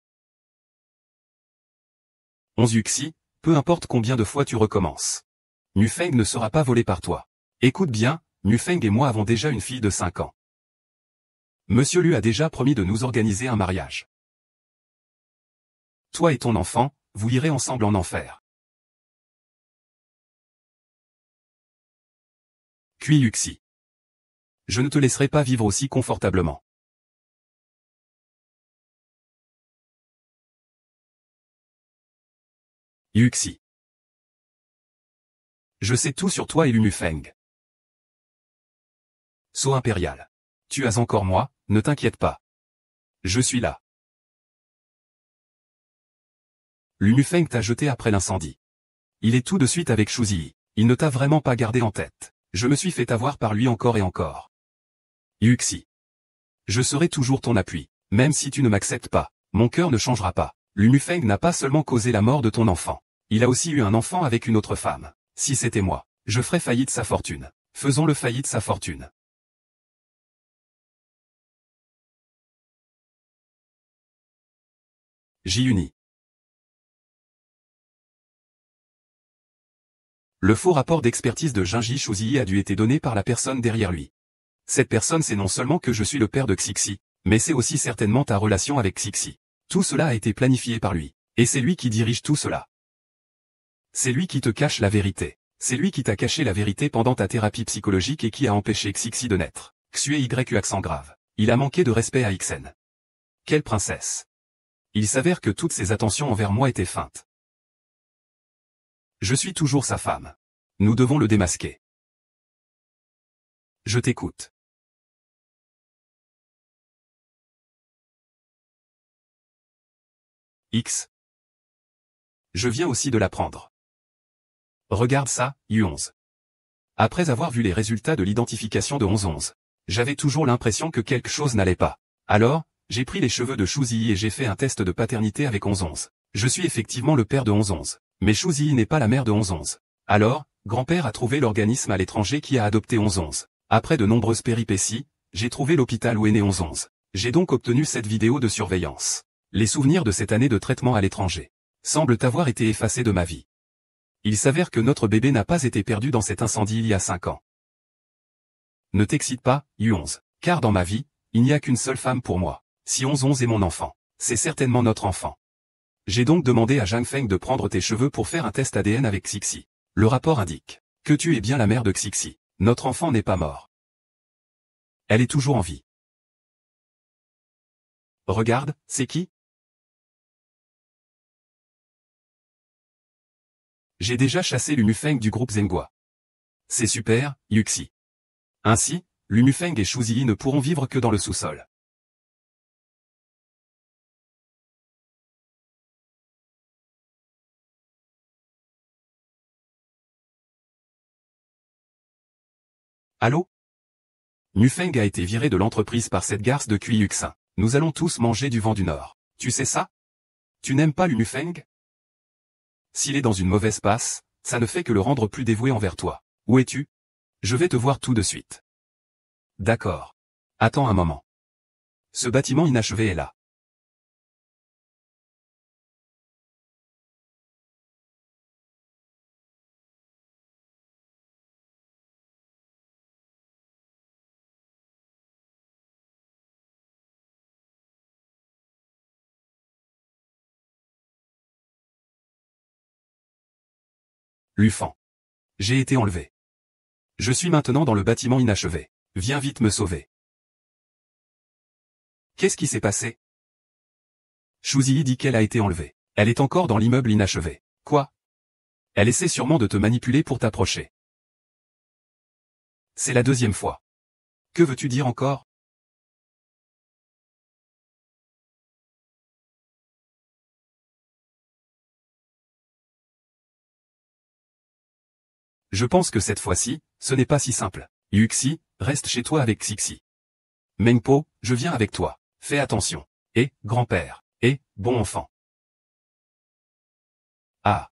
11 Yuxi, peu importe combien de fois tu recommences. Mufeng ne sera pas volé par toi. Écoute bien, Mufeng et moi avons déjà une fille de 5 ans. Monsieur Lu a déjà promis de nous organiser un mariage. Toi et ton enfant, vous irez ensemble en enfer. Kui Yuxi. Je ne te laisserai pas vivre aussi confortablement. Yuxi. Je sais tout sur toi et Lu Mufeng. Sceau impérial. Tu as encore moi, ne t'inquiète pas. Je suis là. Lu Mufeng t'a jeté après l'incendie. Il est tout de suite avec Shuzi. Il ne t'a vraiment pas gardé en tête. Je me suis fait avoir par lui encore et encore. Yuxi. Je serai toujours ton appui. Même si tu ne m'acceptes pas, mon cœur ne changera pas. Lu Mufeng n'a pas seulement causé la mort de ton enfant. Il a aussi eu un enfant avec une autre femme. Si c'était moi, je ferais faillite sa fortune. Faisons-le faillite sa fortune. J-Uni. Le faux rapport d'expertise de Junji Shuzii a dû être donné par la personne derrière lui. Cette personne sait non seulement que je suis le père de Xixi, mais c'est aussi certainement ta relation avec Xixi. Tout cela a été planifié par lui, et c'est lui qui dirige tout cela. C'est lui qui te cache la vérité. C'est lui qui t'a caché la vérité pendant ta thérapie psychologique et qui a empêché Xixi de naître. Xue Y accent grave. Il a manqué de respect à Ixen. Quelle princesse. Il s'avère que toutes ses attentions envers moi étaient feintes. Je suis toujours sa femme. Nous devons le démasquer. Je t'écoute. X. Je viens aussi de l'apprendre. Regarde ça, U11. Après avoir vu les résultats de l'identification de 1111, j'avais toujours l'impression que quelque chose n'allait pas. Alors, j'ai pris les cheveux de Shuzii et j'ai fait un test de paternité avec 1111. Je suis effectivement le père de 1111. Mais Shuzii n'est pas la mère de 1111. Alors, grand-père a trouvé l'organisme à l'étranger qui a adopté 1111. Après de nombreuses péripéties, j'ai trouvé l'hôpital où est né 1111. J'ai donc obtenu cette vidéo de surveillance. Les souvenirs de cette année de traitement à l'étranger semblent avoir été effacés de ma vie. Il s'avère que notre bébé n'a pas été perdu dans cet incendie il y a 5 ans. Ne t'excite pas, U11, car dans ma vie, il n'y a qu'une seule femme pour moi. Si 1111 est mon enfant, c'est certainement notre enfant. J'ai donc demandé à Zhang Feng de prendre tes cheveux pour faire un test ADN avec Xixi. Le rapport indique que tu es bien la mère de Xixi. Notre enfant n'est pas mort. Elle est toujours en vie. Regarde, c'est qui? J'ai déjà chassé l'Umufeng du groupe Zhenghua. C'est super, Yuxi. Ainsi, l'Umufeng et Shuzii ne pourront vivre que dans le sous-sol. Allô? Mufeng a été viré de l'entreprise par cette garce de QI Yuxin. Nous allons tous manger du vent du Nord. Tu sais ça? Tu n'aimes pas l'Umufeng? S'il est dans une mauvaise passe, ça ne fait que le rendre plus dévoué envers toi. Où es-tu? Je vais te voir tout de suite. D'accord. Attends un moment. Ce bâtiment inachevé est là. Lufan. J'ai été enlevé. Je suis maintenant dans le bâtiment inachevé. Viens vite me sauver. Qu'est-ce qui s'est passé? Shuzii dit qu'elle a été enlevée. Elle est encore dans l'immeuble inachevé. Quoi? Elle essaie sûrement de te manipuler pour t'approcher. C'est la deuxième fois. Que veux-tu dire encore? Je pense que cette fois-ci, ce n'est pas si simple. Yuxi, reste chez toi avec Xixi. Mengpo, je viens avec toi. Fais attention. Et, grand-père. Et, bon enfant. Ah.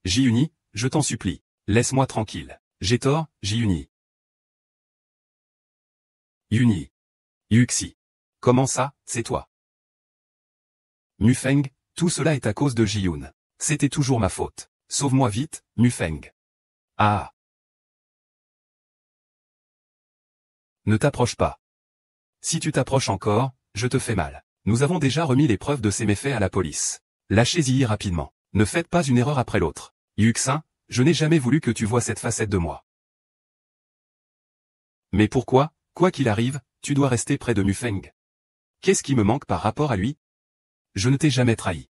Ji-Uni, je t'en supplie. Laisse-moi tranquille. J'ai tort, Ji-Uni. Uni. Yuxi. Comment ça, c'est toi? Mufeng, tout cela est à cause de Ji-Yun. C'était toujours ma faute. Sauve-moi vite, Mufeng. Ah. Ne t'approche pas. Si tu t'approches encore, je te fais mal. Nous avons déjà remis les preuves de ces méfaits à la police. Lâchez Ziyi rapidement. Ne faites pas une erreur après l'autre. Yuxin, je n'ai jamais voulu que tu vois cette facette de moi. Mais pourquoi, quoi qu'il arrive, tu dois rester près de Mufeng? Qu'est-ce qui me manque par rapport à lui? Je ne t'ai jamais trahi.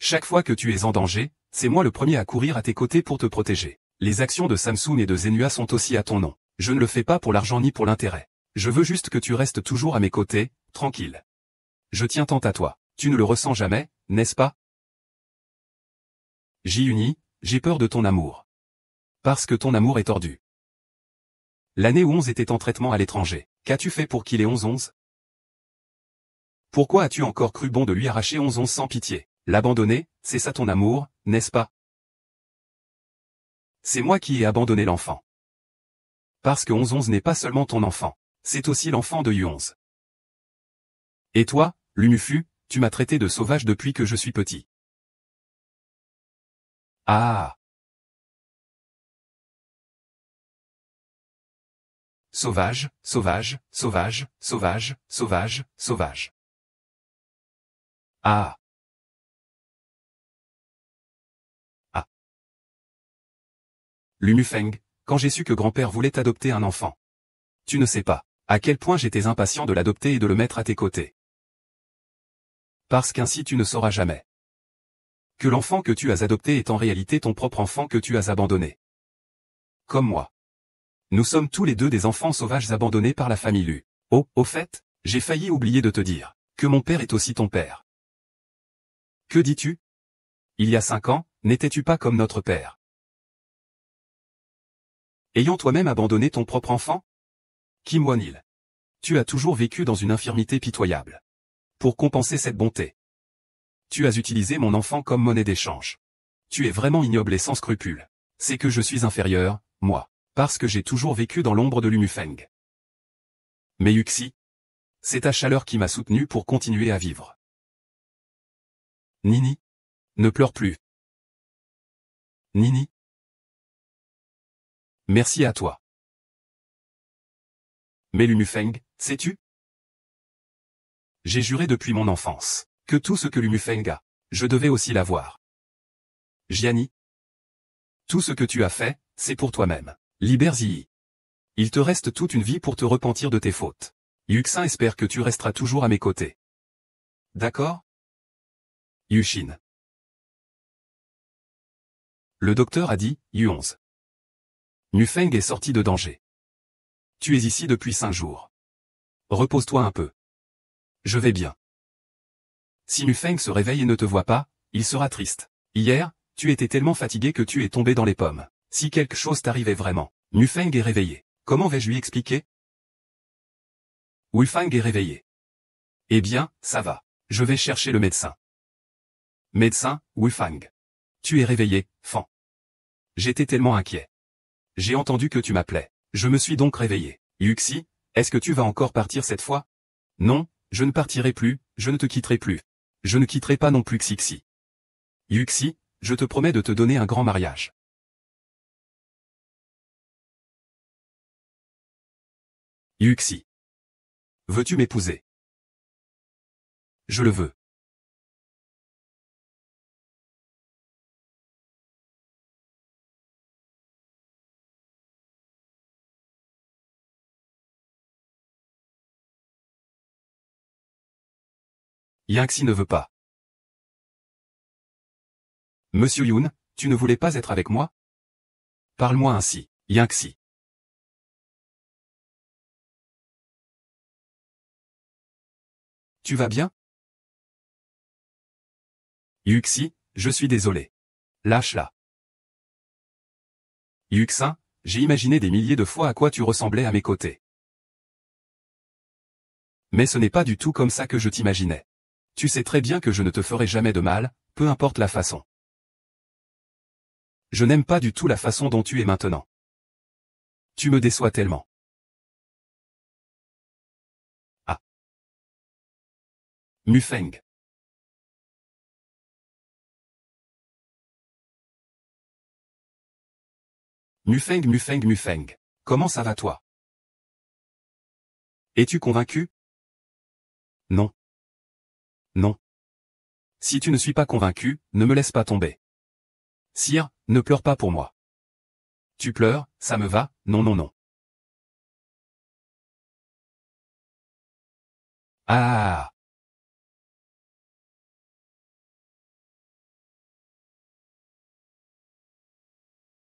Chaque fois que tu es en danger, c'est moi le premier à courir à tes côtés pour te protéger. Les actions de Samsung et de Zenua sont aussi à ton nom. Je ne le fais pas pour l'argent ni pour l'intérêt. Je veux juste que tu restes toujours à mes côtés, tranquille. Je tiens tant à toi. Tu ne le ressens jamais, n'est-ce pas? Ji-Uni, j'ai peur de ton amour. Parce que ton amour est tordu. L'année où 11 était en traitement à l'étranger, qu'as-tu fait pour qu'il ait 11-11? Pourquoi as-tu encore cru bon de lui arracher 11-11 sans pitié? L'abandonner, c'est ça ton amour, n'est-ce pas? C'est moi qui ai abandonné l'enfant. Parce que 11-11 n'est pas seulement ton enfant, c'est aussi l'enfant de Yu11. Et toi, Lumufu, tu m'as traité de sauvage depuis que je suis petit. Ah. Sauvage, sauvage, sauvage, sauvage, sauvage, sauvage. Ah. Ah. Lumufeng, quand j'ai su que grand-père voulait adopter un enfant. Tu ne sais pas à quel point j'étais impatient de l'adopter et de le mettre à tes côtés. Parce qu'ainsi tu ne sauras jamais que l'enfant que tu as adopté est en réalité ton propre enfant que tu as abandonné. Comme moi. Nous sommes tous les deux des enfants sauvages abandonnés par la famille Lu. Oh, au fait, j'ai failli oublier de te dire que mon père est aussi ton père. Que dis-tu? Il y a 5 ans, n'étais-tu pas comme notre père? Ayant toi-même abandonné ton propre enfant? Kim Won-il. Tu as toujours vécu dans une infirmité pitoyable. Pour compenser cette bonté, tu as utilisé mon enfant comme monnaie d'échange. Tu es vraiment ignoble et sans scrupules. C'est que je suis inférieur, moi, parce que j'ai toujours vécu dans l'ombre de Lumufeng. Mais Yuxi, c'est ta chaleur qui m'a soutenu pour continuer à vivre. Nini, ne pleure plus. Nini. Merci à toi. Mais Lumufeng, sais-tu? J'ai juré depuis mon enfance que tout ce que Lumufeng a, je devais aussi l'avoir. Jiani, tout ce que tu as fait, c'est pour toi-même. Libère Ziyi. Il te reste toute une vie pour te repentir de tes fautes. Yuxin espère que tu resteras toujours à mes côtés. D'accord? Yushin. Le docteur a dit, Yu11. Mufeng est sorti de danger. Tu es ici depuis 5 jours. Repose-toi un peu. Je vais bien. Si Mufeng se réveille et ne te voit pas, il sera triste. Hier, tu étais tellement fatigué que tu es tombé dans les pommes. Si quelque chose t'arrivait vraiment, Mufeng est réveillé. Comment vais-je lui expliquer? Wufeng est réveillé. Eh bien, ça va. Je vais chercher le médecin. Médecin, Wufeng. Tu es réveillé, Fan. J'étais tellement inquiet. J'ai entendu que tu m'appelais. Je me suis donc réveillé. Yuxi, est-ce que tu vas encore partir cette fois? Non, je ne partirai plus, je ne te quitterai plus. Je ne quitterai pas non plus Xixi. Yuxi, je te promets de te donner un grand mariage. Yuxi. Veux-tu m'épouser? Je le veux. Yingxi ne veut pas. Monsieur Yun, tu ne voulais pas être avec moi? Parle-moi ainsi, Yingxi. Tu vas bien? Yuxi, je suis désolé. Lâche-la. Yuxin, j'ai imaginé des milliers de fois à quoi tu ressemblais à mes côtés. Mais ce n'est pas du tout comme ça que je t'imaginais. Tu sais très bien que je ne te ferai jamais de mal, peu importe la façon. Je n'aime pas du tout la façon dont tu es maintenant. Tu me déçois tellement. Ah. Mufeng. Mufeng, Mufeng, Mufeng. Comment ça va toi? Es-tu convaincu? Non. Non. Si tu ne suis pas convaincu, ne me laisse pas tomber. Sire, ne pleure pas pour moi. Tu pleures, ça me va, non non non. Ah.